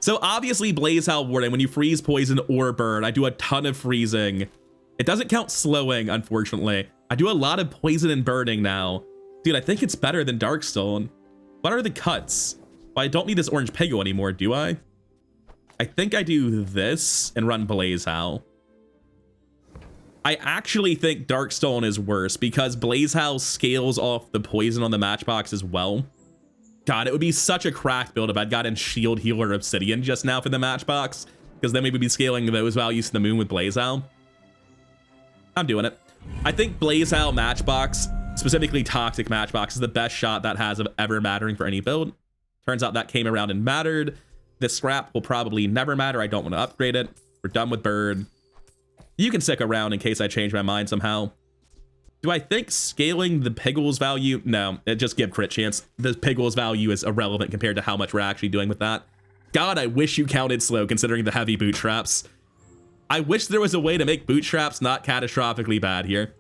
So obviously Blazehowl Warden, when you freeze, poison, or burn, I do a ton of freezing. It doesn't count slowing, unfortunately. I do a lot of poison and burning now. Dude, I think it's better than Darkstone. What are the cuts? Well, I don't need this orange Pego anymore, do I? I think I do this and run Blazehowl. I actually think Darkstone is worse because Blazehowl scales off the poison on the Matchbox as well. God, it would be such a cracked build if I'd gotten Shield Healer Obsidian just now for the Matchbox, because then we would be scaling those values to the moon with Blazehowl. I'm doing it. I think Blazehowl Matchbox, specifically Toxic Matchbox, is the best shot that has of ever mattering for any build. Turns out that came around and mattered. This scrap will probably never matter. I don't want to upgrade it. We're done with Bird. You can stick around in case I change my mind somehow. Do I think scaling the Piggles value? No, it just give crit chance. The Piggles value is irrelevant compared to how much we're actually doing with that. God, I wish you counted slow considering the heavy bootstraps. I wish there was a way to make bootstraps not catastrophically bad here.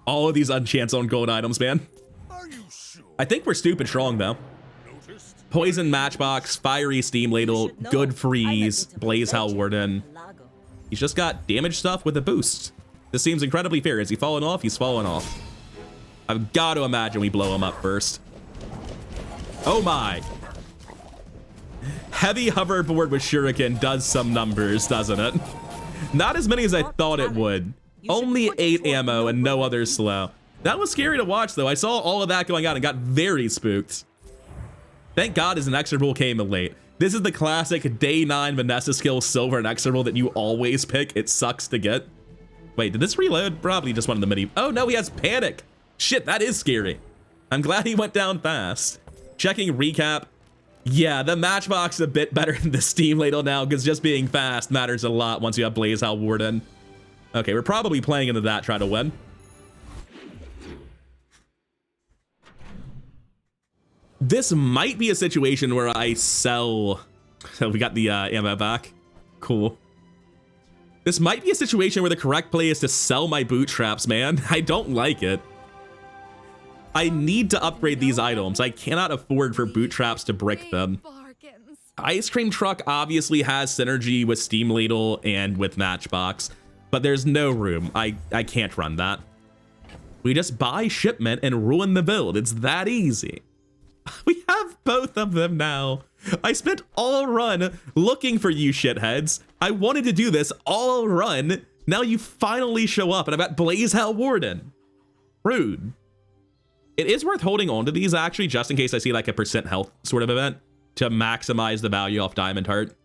All of these unchance on gold items, man. Are you sure? I think we're stupid strong though. Noticed? Poison Matchbox, Fiery Steam Ladle, good freeze, Blazehowl Warden. He's just got damage stuff with a boost. This seems incredibly fair. Is he falling off? He's falling off. I've got to imagine we blow him up first. Oh my. Heavy hoverboard with Shuriken does some numbers, doesn't it? Not as many as I thought it would. Only 8 ammo and no other slow. That was scary to watch though. I saw all of that going on and got very spooked. Thank God his inexorable came in late. This is the classic day 9 Vanessa skill silver inexorable that you always pick. It sucks to get. Wait, did this reload? Probably just one of the mini. Oh no, he has panic. Shit, that is scary. I'm glad he went down fast. Checking recap. Yeah, the Matchbox is a bit better than the Steam Ladle now because just being fast matters a lot once you have Blazehowl Warden. Okay, we're probably playing into that, trying to win. This might be a situation where I sell. So we got the ammo back. Cool. This might be a situation where the correct play is to sell my bootstraps, man. I don't like it. I need to upgrade these items. I cannot afford for bootstraps to brick them. Bargains. Ice Cream Truck obviously has synergy with Steam Ladle and with Matchbox, but there's no room. I can't run that. We just buy shipment and ruin the build. It's that easy. We have both of them now. I spent all run looking for you shitheads. I wanted to do this all run. Now you finally show up and I've got Blazehowl Warden. Rude. It is worth holding on to these actually, just in case I see like a % health sort of event to maximize the value off Diamond Heart.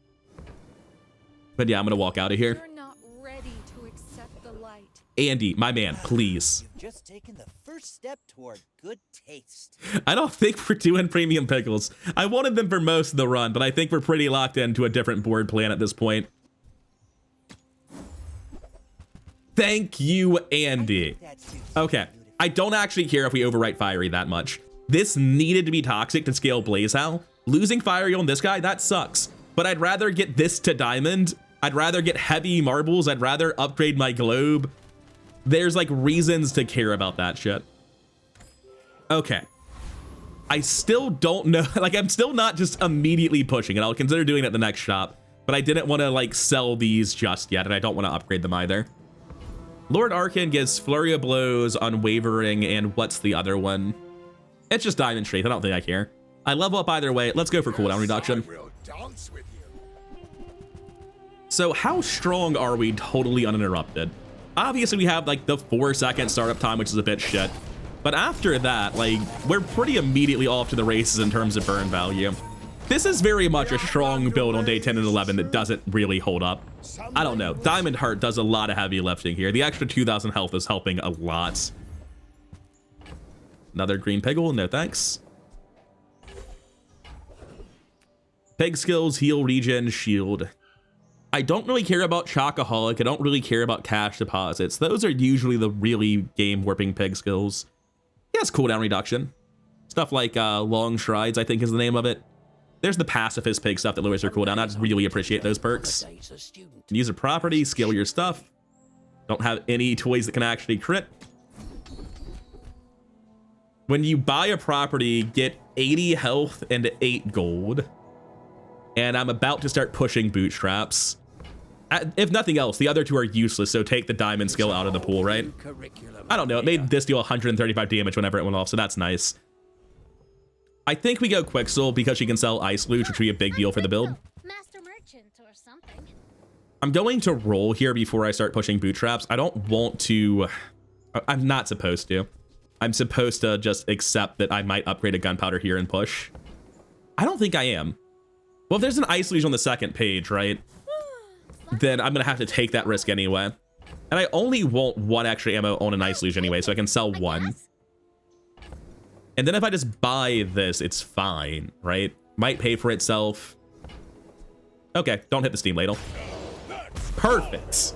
But yeah, I'm gonna walk out of here. You're not ready to accept the light. Andy, my man, please. You've just taken the first step toward good taste. I don't think we're doing premium pickles. I wanted them for most of the run, but I think we're pretty locked into a different board plan at this point. Thank you, Andy. Okay, I don't actually care if we overwrite Fiery that much. This needed to be toxic to scale Blazehowl. Losing Fiery on this guy, that sucks. But I'd rather get this to Diamond. I'd rather get heavy marbles. I'd rather upgrade my globe. There's like reasons to care about that shit. Okay. I still don't know. Like, I'm still not just immediately pushing it. I'll consider doing it at the next shop. But I didn't want to like sell these just yet. And I don't want to upgrade them either. Lord Arkan gives Flurry of Blows, Unwavering, and what's the other one? It's just Diamond Strength. I don't think I care. I level up either way. Let's go for cooldown reduction. So how strong are we totally uninterrupted? Obviously, we have like the 4-second startup time, which is a bit shit. But after that, like, we're pretty immediately off to the races in terms of burn value. This is very much a strong build on day 10 and 11 that doesn't really hold up. I don't know. Diamond Heart does a lot of heavy lifting here. The extra 2,000 health is helping a lot. Another green piggle, no thanks. Peg skills, heal, regen, shield. I don't really care about Chocoholic. I don't really care about cash deposits. Those are usually the really game warping peg skills. Yes, cooldown reduction. Stuff like long strides, I think is the name of it. There's the pacifist pig stuff that lowers your cooldown. I just really appreciate those perks. Use a property, scale your stuff. Don't have any toys that can actually crit. When you buy a property, get 80 health and 8 gold. And I'm about to start pushing bootstraps. If nothing else, the other two are useless, so take the diamond skill out of the pool, right? I don't know, it made this deal 135 damage whenever it went off, so that's nice. I think we go Quixel because she can sell Ice Luge, which would be a big deal for the build. Master merchant or something. I'm going to roll here before I start pushing bootstraps. I don't want to... I'm not supposed to. I'm supposed to just accept that I might upgrade a gunpowder here and push. I don't think I am. Well, if there's an Ice Luge on the second page, right? Then I'm going to have to take that risk anyway. And I only want 1 extra ammo on an Ice Luge anyway, so I can sell 1. And then if I just buy this, it's fine, right? Might pay for itself. Okay, don't hit the steam ladle. Perfect.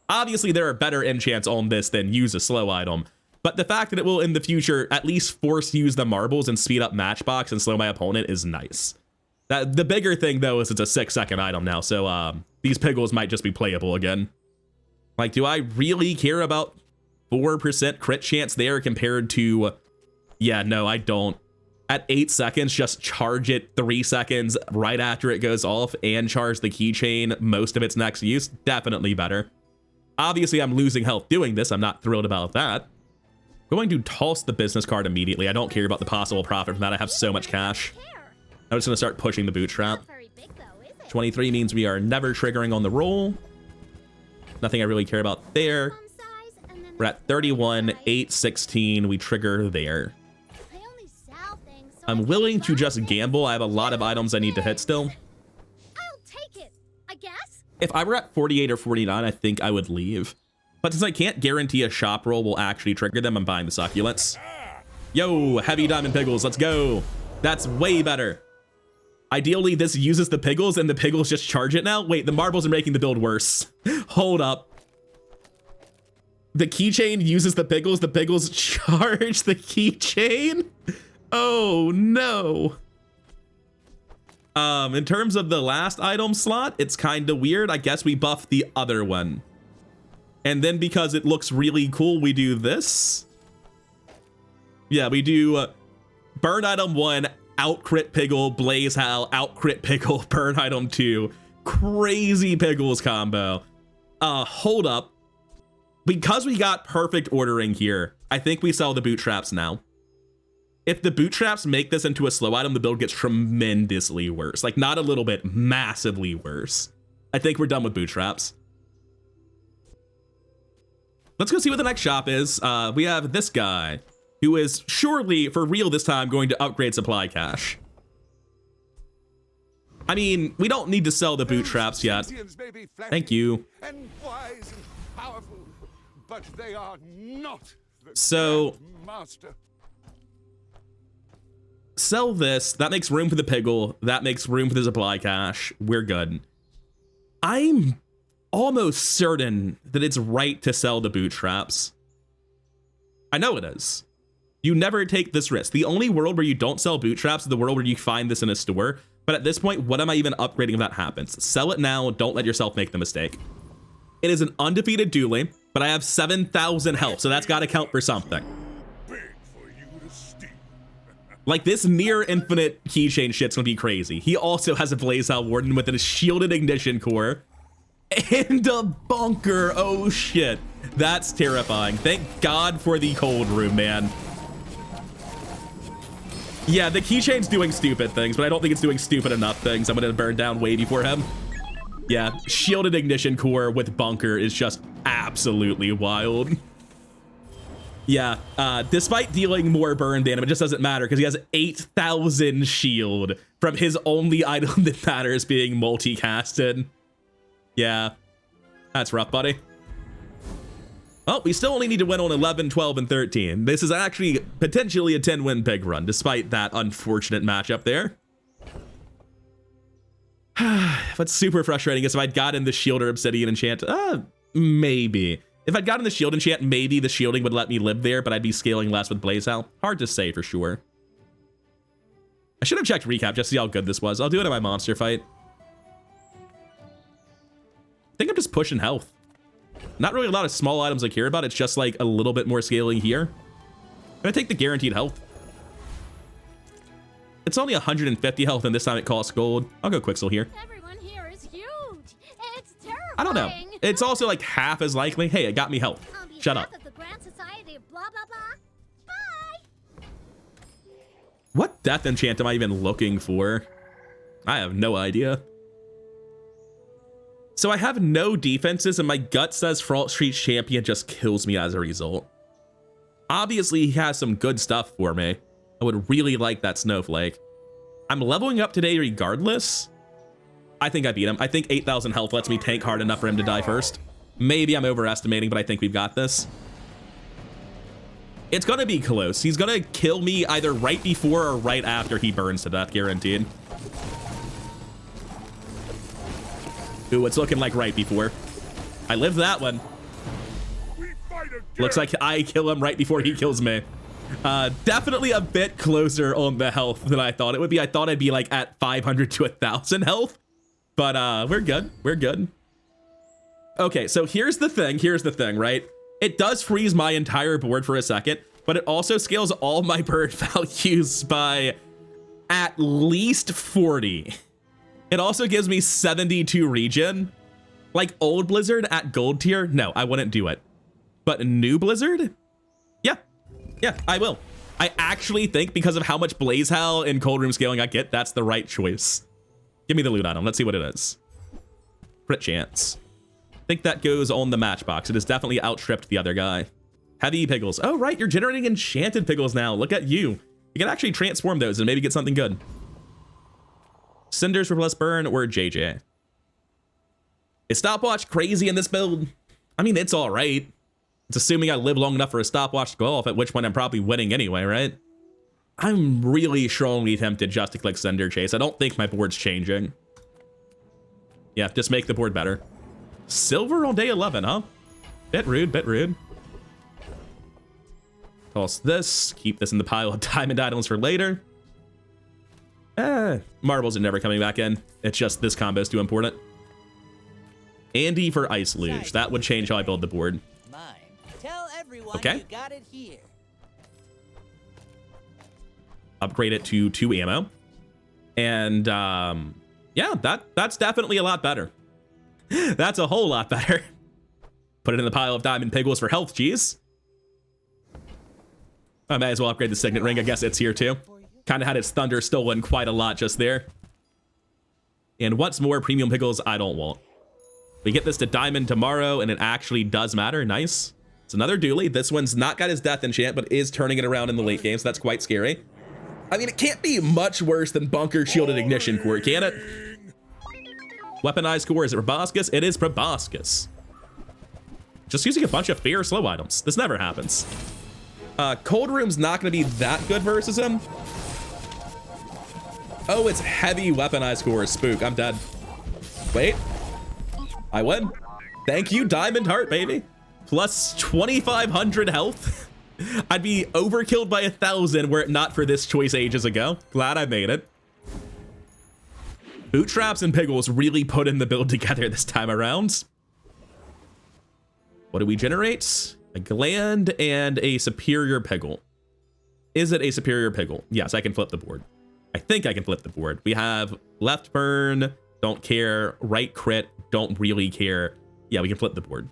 Obviously, there are better enchants on this than use a slow item. But the fact that it will, in the future, at least force use the marbles and speed up Matchbox and slow my opponent is nice. The bigger thing, though, is it's a 6-second item now, so these piggles might just be playable again. Like, do I really care about 4% crit chance there compared to... Yeah, no, I don't. At 8 seconds, just charge it 3 seconds right after it goes off and charge the keychain most of its next use. Definitely better. Obviously, I'm losing health doing this. I'm not thrilled about that. Going to toss the business card immediately. I don't care about the possible profit from that. I have so much cash. I'm just going to start pushing the bootstrap. 23 means we are never triggering on the roll. Nothing I really care about there. We're at 31, 8, 16. We trigger there. I'm willing to just gamble. I have a lot of items I need to hit still. I'll take it, I guess. If I were at 48 or 49, I think I would leave. But since I can't guarantee a shop roll will actually trigger them, I'm buying the succulents. Yo, heavy diamond piggles, let's go. That's way better. Ideally, this uses the piggles and the piggles just charge it now. Wait, the marbles are making the build worse. Hold up. The keychain uses the piggles charge the keychain. Oh no. In terms of the last item slot, it's kind of weird. I guess we buff the other one. And then because it looks really cool, we do this. Yeah, we do burn item 1, out crit piggle, Blazehowl, out crit piggle, burn item 2. Crazy piggles combo. Hold up. Because we got perfect ordering here, I think we sell the bootstraps now. If the bootstraps make this into a slow item, the build gets tremendously worse. Like, not a little bit, massively worse. I think we're done with bootstraps. Let's go see what the next shop is. We have this guy, who is surely, for real this time, going to upgrade supply cache. I mean, we don't need to sell the bootstraps yet. Thank you. powerful, but they are not the So master. sell this. That makes room for the Piggle. That makes room for the supply cache. We're good. I'm almost certain that it's right to sell the bootstraps. I know it is. You never take this risk. The only world where you don't sell bootstraps is the world where you find this in a store. But at this point, what am I even upgrading if that happens? Sell it now. Don't let yourself make the mistake. It is an undefeated dueling, but I have 7,000 health, so that's got to count for something. Big for you to steal. Like, this near infinite keychain shit's gonna be crazy. He also has a Blazeout Warden with a shielded ignition core and a bunker. Oh shit, that's terrifying. Thank God for the cold room, man. Yeah, the keychain's doing stupid things, but I don't think it's doing stupid enough things. I'm gonna burn down way before him. Yeah, shielded ignition core with bunker is just absolutely wild. Yeah, despite dealing more burn damage, it just doesn't matter because he has 8,000 shield from his only item that matters being multicasted. Yeah, that's rough, buddy. Oh, we still only need to win on 11, 12, and 13. This is actually potentially a 10-win pig run, despite that unfortunate matchup there. What's super frustrating is if I'd gotten the shield or obsidian enchant, maybe. If I'd gotten the shield enchant, maybe the shielding would let me live there, but I'd be scaling less with Blazeout. Hard to say for sure. I should have checked recap just to see how good this was. I'll do it in my monster fight. I think I'm just pushing health. Not really a lot of small items I care about. It's just like a little bit more scaling here. I'm gonna take the guaranteed health. It's only 150 health, and this time it costs gold. I'll go Quixel here. Everyone here is huge. It's terrifying. I don't know. It's also like half as likely. Hey, it got me health. Shut up. Of the Grand Society of blah blah blah. Bye. What death enchant am I even looking for? I have no idea. So I have no defenses, and my gut says Fralt Street Champion just kills me as a result. Obviously, he has some good stuff for me. I would really like that Snowflake. I'm leveling up today regardless. I think I beat him. I think 8,000 health lets me tank hard enough for him to die first. Maybe I'm overestimating, but I think we've got this. It's gonna be close. He's gonna kill me either right before or right after he burns to death, guaranteed. Ooh, it's looking like right before. I lived that one. Looks like I kill him right before he kills me. Definitely a bit closer on the health than I thought it would be. I thought I'd be like at 500 to 1,000 health, but we're good. We're good. Okay, so here's the thing, right? It does freeze my entire board for a second, but it also scales all my bird values by at least 40. It also gives me 72 regen. Like old Blizzard at gold tier, no, I wouldn't do it. But new Blizzard? Yeah, I will. I actually think because of how much Blaze Hell and Cold Room scaling I get, that's the right choice. Give me the loot item. Let's see what it is. Crit chance. I think that goes on the Matchbox. It has definitely outstripped the other guy. Heavy Piggles. Oh, right, you're generating enchanted Piggles now. Look at you. You can actually transform those and maybe get something good. Cinders for plus burn or JJ. Is stopwatch crazy in this build? I mean, it's all right. It's assuming I live long enough for a stopwatch to go off, at which point I'm probably winning anyway, right? I'm really strongly tempted just to click Cinder Chase. I don't think my board's changing. Yeah, just make the board better. Silver on day 11, huh? Bit rude, bit rude. Toss this. Keep this in the pile of diamond items for later. Marbles are never coming back in. It's just this combo is too important. Andy for Ice Luge. That would change how I build the board. Mine. Tell everyone Okay. you got it here. Upgrade it to 2 ammo. And yeah, that's definitely a lot better. That's a whole lot better. Put it in the pile of diamond piggles for health, geez. I may as well upgrade the signet ring. I guess it's here too. Kind of had its thunder stolen quite a lot just there. And what's more, premium pickles I don't want. We get this to diamond tomorrow and it actually does matter. Nice. It's another dually. This one's not got his death enchant, but is turning it around in the late game, so that's quite scary. I mean, it can't be much worse than bunker shielded ignition core, can it? Weaponized core, is it proboscis? It is proboscis. just using a bunch of fear slow items. This never happens. Cold Room's not going to be that good versus him. Oh, it's heavy weaponized core. Spook. I'm dead. Wait. I win. Thank you, Diamond Heart, baby. Plus 2,500 health. I'd be overkilled by 1,000 were it not for this choice ages ago. Glad I made it. Bootstraps and Piggles really put in the build together this time around. What do we generate? A Gland and a Superior Piggle. Is it a Superior Piggle? Yes, I can flip the board. I think I can flip the board. We have left burn, don't care. Right crit, don't really care. Yeah, we can flip the board.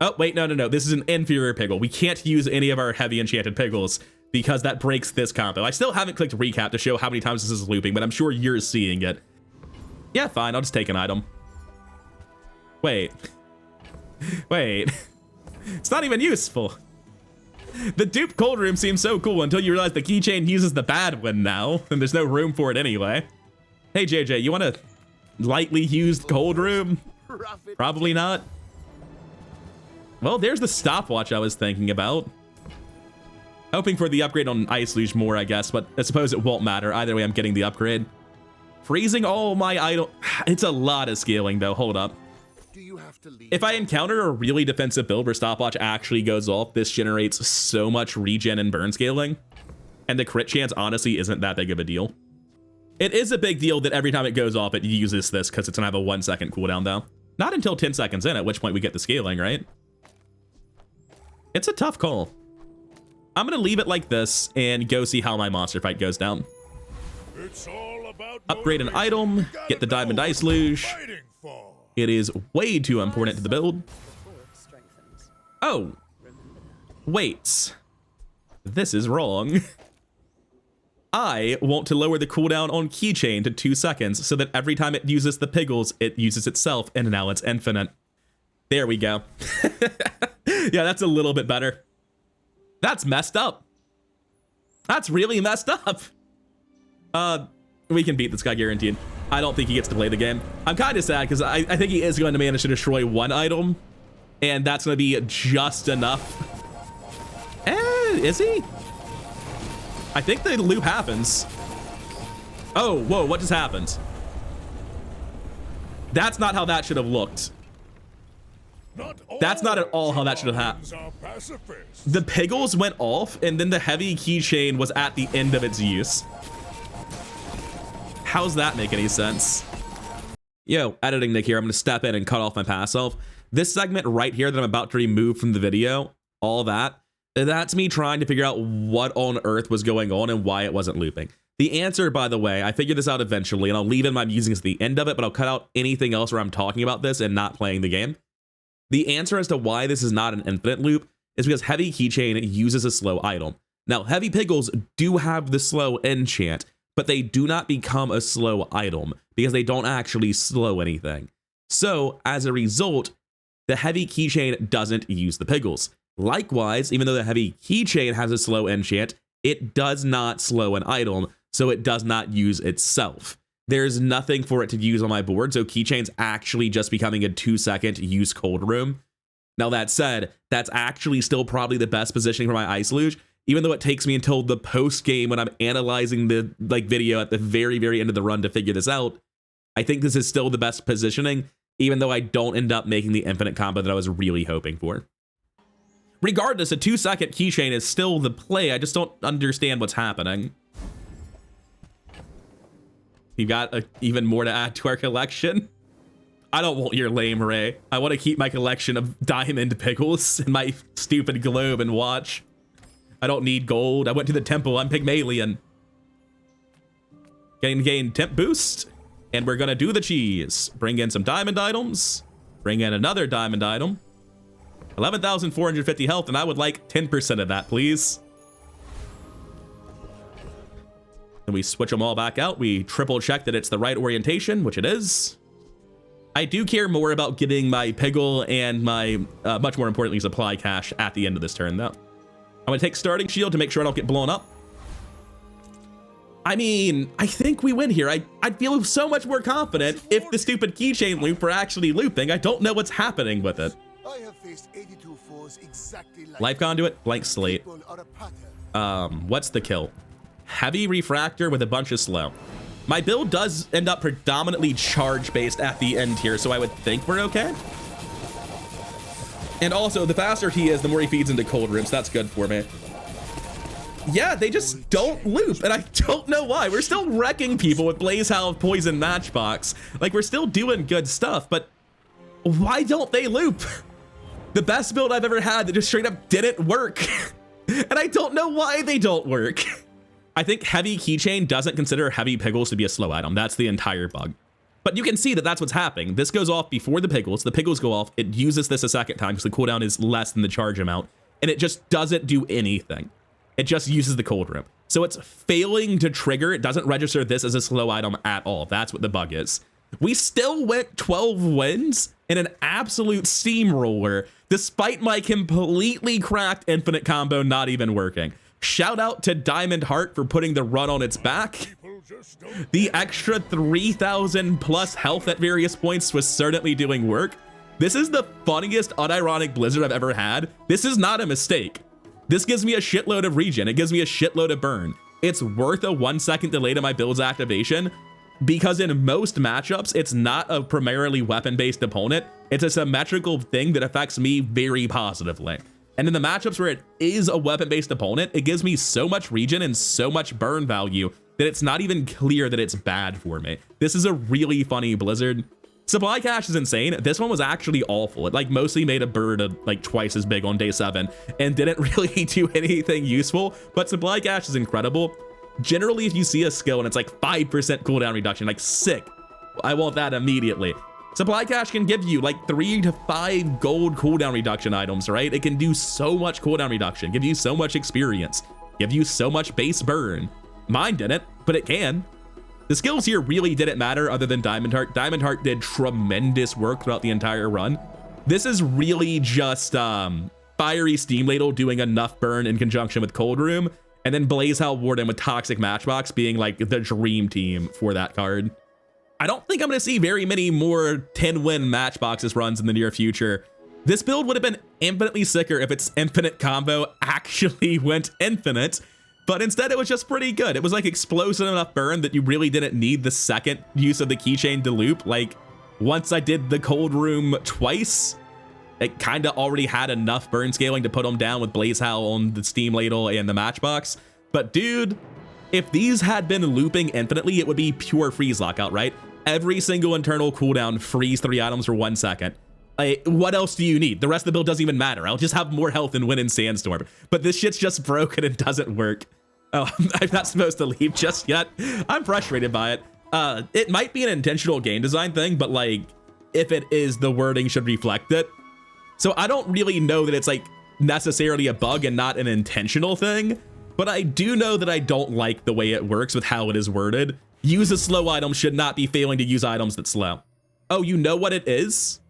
Oh, wait, no. This is an inferior Piggle. We can't use any of our heavy enchanted Piggles because that breaks this combo. I still haven't clicked recap to show how many times this is looping, but I'm sure you're seeing it. Yeah, fine, I'll just take an item. Wait. It's not even useful. The dupe Cold Room seems so cool until you realize the keychain uses the bad one now, and there's no room for it anyway. Hey, JJ, you want a lightly used Cold Room? Probably not. Well, there's the stopwatch I was thinking about. Hoping for the upgrade on Ice Luge more, I guess, but I suppose it won't matter. Either way, I'm getting the upgrade. Freezing all my idle. It's a lot of scaling, though. Hold up. If I encounter a really defensive build where stopwatch actually goes off, this generates so much regen and burn scaling. And the crit chance honestly isn't that big of a deal. It is a big deal that every time it goes off, it uses this because it's gonna have a 1 second cooldown though. Not until 10 seconds in, at which point we get the scaling, right? It's a tough call. I'm gonna leave it like this and go see how my monster fight goes down. It's all about Upgrade an item, get the Diamond Ice Luge. It is way too important to the build. Oh, wait. This is wrong. I want to lower the cooldown on Keychain to 2 seconds so that every time it uses the Piggles, it uses itself, and now it's infinite. There we go. Yeah, that's a little bit better. That's messed up. That's really messed up. We can beat this guy guaranteed. I don't think he gets to play the game. I'm kind of sad because I think he is going to manage to destroy one item, and that's going to be just enough. Is he? I think the loop happens. Oh, whoa, what just happened? That's not how that should have looked. That's not at all how that should have happened. The Piggles went off, and then the heavy keychain was at the end of its use. How's that make any sense? Yo, editing Nick here. I'm gonna step in and cut off my past self. This segment right here that I'm about to remove from the video, all that's me trying to figure out what on earth was going on and why it wasn't looping. The answer, by the way, I figured this out eventually, and I'll leave in my musings at the end of it, but I'll cut out anything else where I'm talking about this and not playing the game. The answer as to why this is not an infinite loop is because heavy keychain uses a slow item. Now, heavy Piggles do have the slow enchant, but they do not become a slow item because they don't actually slow anything. So as a result, the heavy keychain doesn't use the Piggles. Likewise, even though the heavy keychain has a slow enchant, it does not slow an item, so it does not use itself. There's nothing for it to use on my board, so keychain's actually just becoming a 2 second use Cold Room. Now that said, that's actually still probably the best positioning for my Ice Luge, even though it takes me until the post game when I'm analyzing the video at the very, very end of the run to figure this out. I think this is still the best positioning, even though I don't end up making the infinite combo that I was really hoping for. Regardless, a 2 second keychain is still the play. I just don't understand what's happening. You've got even more to add to our collection. I don't want your lame Ray. I want to keep my collection of diamond Piggles and my stupid globe and watch. I don't need gold. I went to the temple. I'm Pygmalion. Gain temp boost. And we're going to do the cheese. Bring in some diamond items. Bring in another diamond item. 11,450 health, and I would like 10% of that, please. And we switch them all back out. We triple check that it's the right orientation, which it is. I do care more about getting my Piggle and my, much more importantly, supply cache at the end of this turn, though. I'm gonna take starting shield to make sure I don't get blown up. I mean, I think we win here. I'd feel so much more confident if the stupid keychain loop were actually looping. I don't know what's happening with it. I have faced 82 foes exactly like Life conduit, blank slate. people are a pattern. What's the kill? Heavy refractor with a bunch of slow. My build does end up predominantly charge based at the end here, so I would think we're okay. And also, the faster he is, the more he feeds into cold rooms. That's good for me. Yeah, they just don't loop, and I don't know why. We're still wrecking people with Blaze Howl, Poison, Matchbox. Like, we're still doing good stuff, but why don't they loop? The best build I've ever had that just straight up didn't work. And I don't know why they don't work. I think heavy keychain doesn't consider heavy pickles to be a slow item. That's the entire bug. But you can see that that's what's happening. This goes off before the pickles go off. It uses this a second time because the cooldown is less than the charge amount, and it just doesn't do anything. It just uses the cold room. So it's failing to trigger. It doesn't register this as a slow item at all. That's what the bug is. We still went 12 wins in an absolute steamroller, despite my completely cracked infinite combo not even working. Shout out to Diamond Heart for putting the run on its back. The extra 3,000 plus health at various points was certainly doing work. This is the funniest unironic blizzard I've ever had. This is not a mistake. This gives me a shitload of regen. It gives me a shitload of burn. It's worth a 1 second delay to my build's activation because in most matchups, it's not a primarily weapon-based opponent. It's a symmetrical thing that affects me very positively. And in the matchups where it is a weapon-based opponent, it gives me so much regen and so much burn value that it's not even clear that it's bad for me. This is a really funny blizzard. Supply cache is insane. This one was actually awful. It like mostly made a bird like twice as big on day 7 and didn't really do anything useful, but supply cache is incredible. Generally, if you see a skill and it's like 5% cooldown reduction, like sick, I want that immediately. Supply cache can give you like 3 to 5 gold cooldown reduction items, right? It can do so much cooldown reduction, give you so much experience, give you so much base burn. Mine didn't, but it can. The skills here really didn't matter other than Diamond Heart. Diamond Heart did tremendous work throughout the entire run. This is really just Fiery Steam Ladle doing enough burn in conjunction with Cold Room, and then Blaze Howl Warden with Toxic Matchbox being like the dream team for that card. I don't think I'm going to see very many more 10-win Matchboxes runs in the near future. This build would have been infinitely sicker if its infinite combo actually went infinite, but instead it was just pretty good. It was like explosive enough burn that you really didn't need the second use of the keychain to loop. Like once I did the cold room twice, it kind of already had enough burn scaling to put them down with Blaze Howl on the Steam Ladle and the Matchbox. But dude, if these had been looping infinitely, it would be pure freeze lockout, right? Every single internal cooldown freeze 3 items for 1 second. What else do you need? The rest of the build doesn't even matter. I'll just have more health and win in Sandstorm. But this shit's just broken and doesn't work. Oh, I'm not supposed to leave just yet. I'm frustrated by it. It might be an intentional game design thing, but like, if it is, the wording should reflect it. So I don't really know that it's like necessarily a bug and not an intentional thing, but I do know that I don't like the way it works with how it is worded. Use a slow item should not be failing to use items that slow. Oh, you know what it is?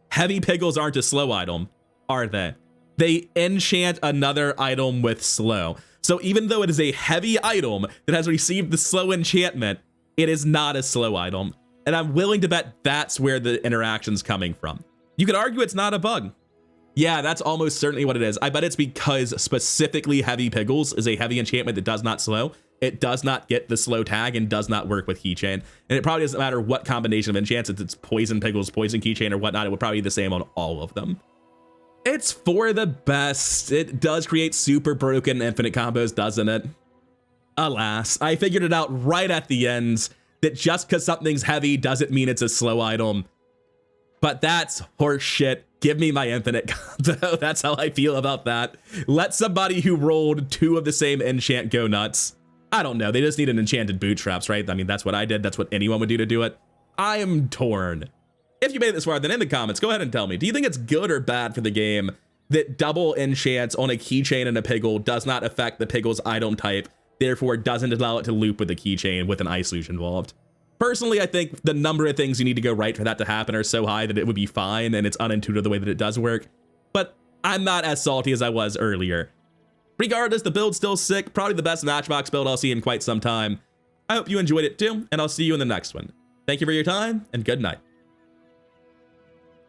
Heavy pickles aren't a slow item, are they? They enchant another item with slow. So even though it is a heavy item that has received the slow enchantment, it is not a slow item. And I'm willing to bet that's where the interaction's coming from. You could argue it's not a bug. Yeah, that's almost certainly what it is. I bet it's because specifically heavy pickles is a heavy enchantment that does not slow. It does not get the slow tag and does not work with keychain. And it probably doesn't matter what combination of enchants, if it's poison pickles, poison keychain, or whatnot, it would probably be the same on all of them. It's for the best. It does create super broken infinite combos, doesn't it? Alas, I figured it out right at the end that just because something's heavy doesn't mean it's a slow item. But that's horseshit. Give me my infinite combo. That's how I feel about that. Let somebody who rolled 2 of the same enchant go nuts. I don't know. They just need an enchanted bootstraps, right? I mean, that's what I did. That's what anyone would do to do it. I am torn. If you made it this far, then in the comments, go ahead and tell me, do you think it's good or bad for the game that double enchants on a keychain and a pickle does not affect the pickle's item type, therefore doesn't allow it to loop with the keychain with an ice luge involved? Personally, I think the number of things you need to go right for that to happen are so high that it would be fine, and it's unintuitive the way that it does work. But I'm not as salty as I was earlier. Regardless, the build's still sick, probably the best Matchbox build I'll see in quite some time. I hope you enjoyed it too, and I'll see you in the next one. Thank you for your time, and good night.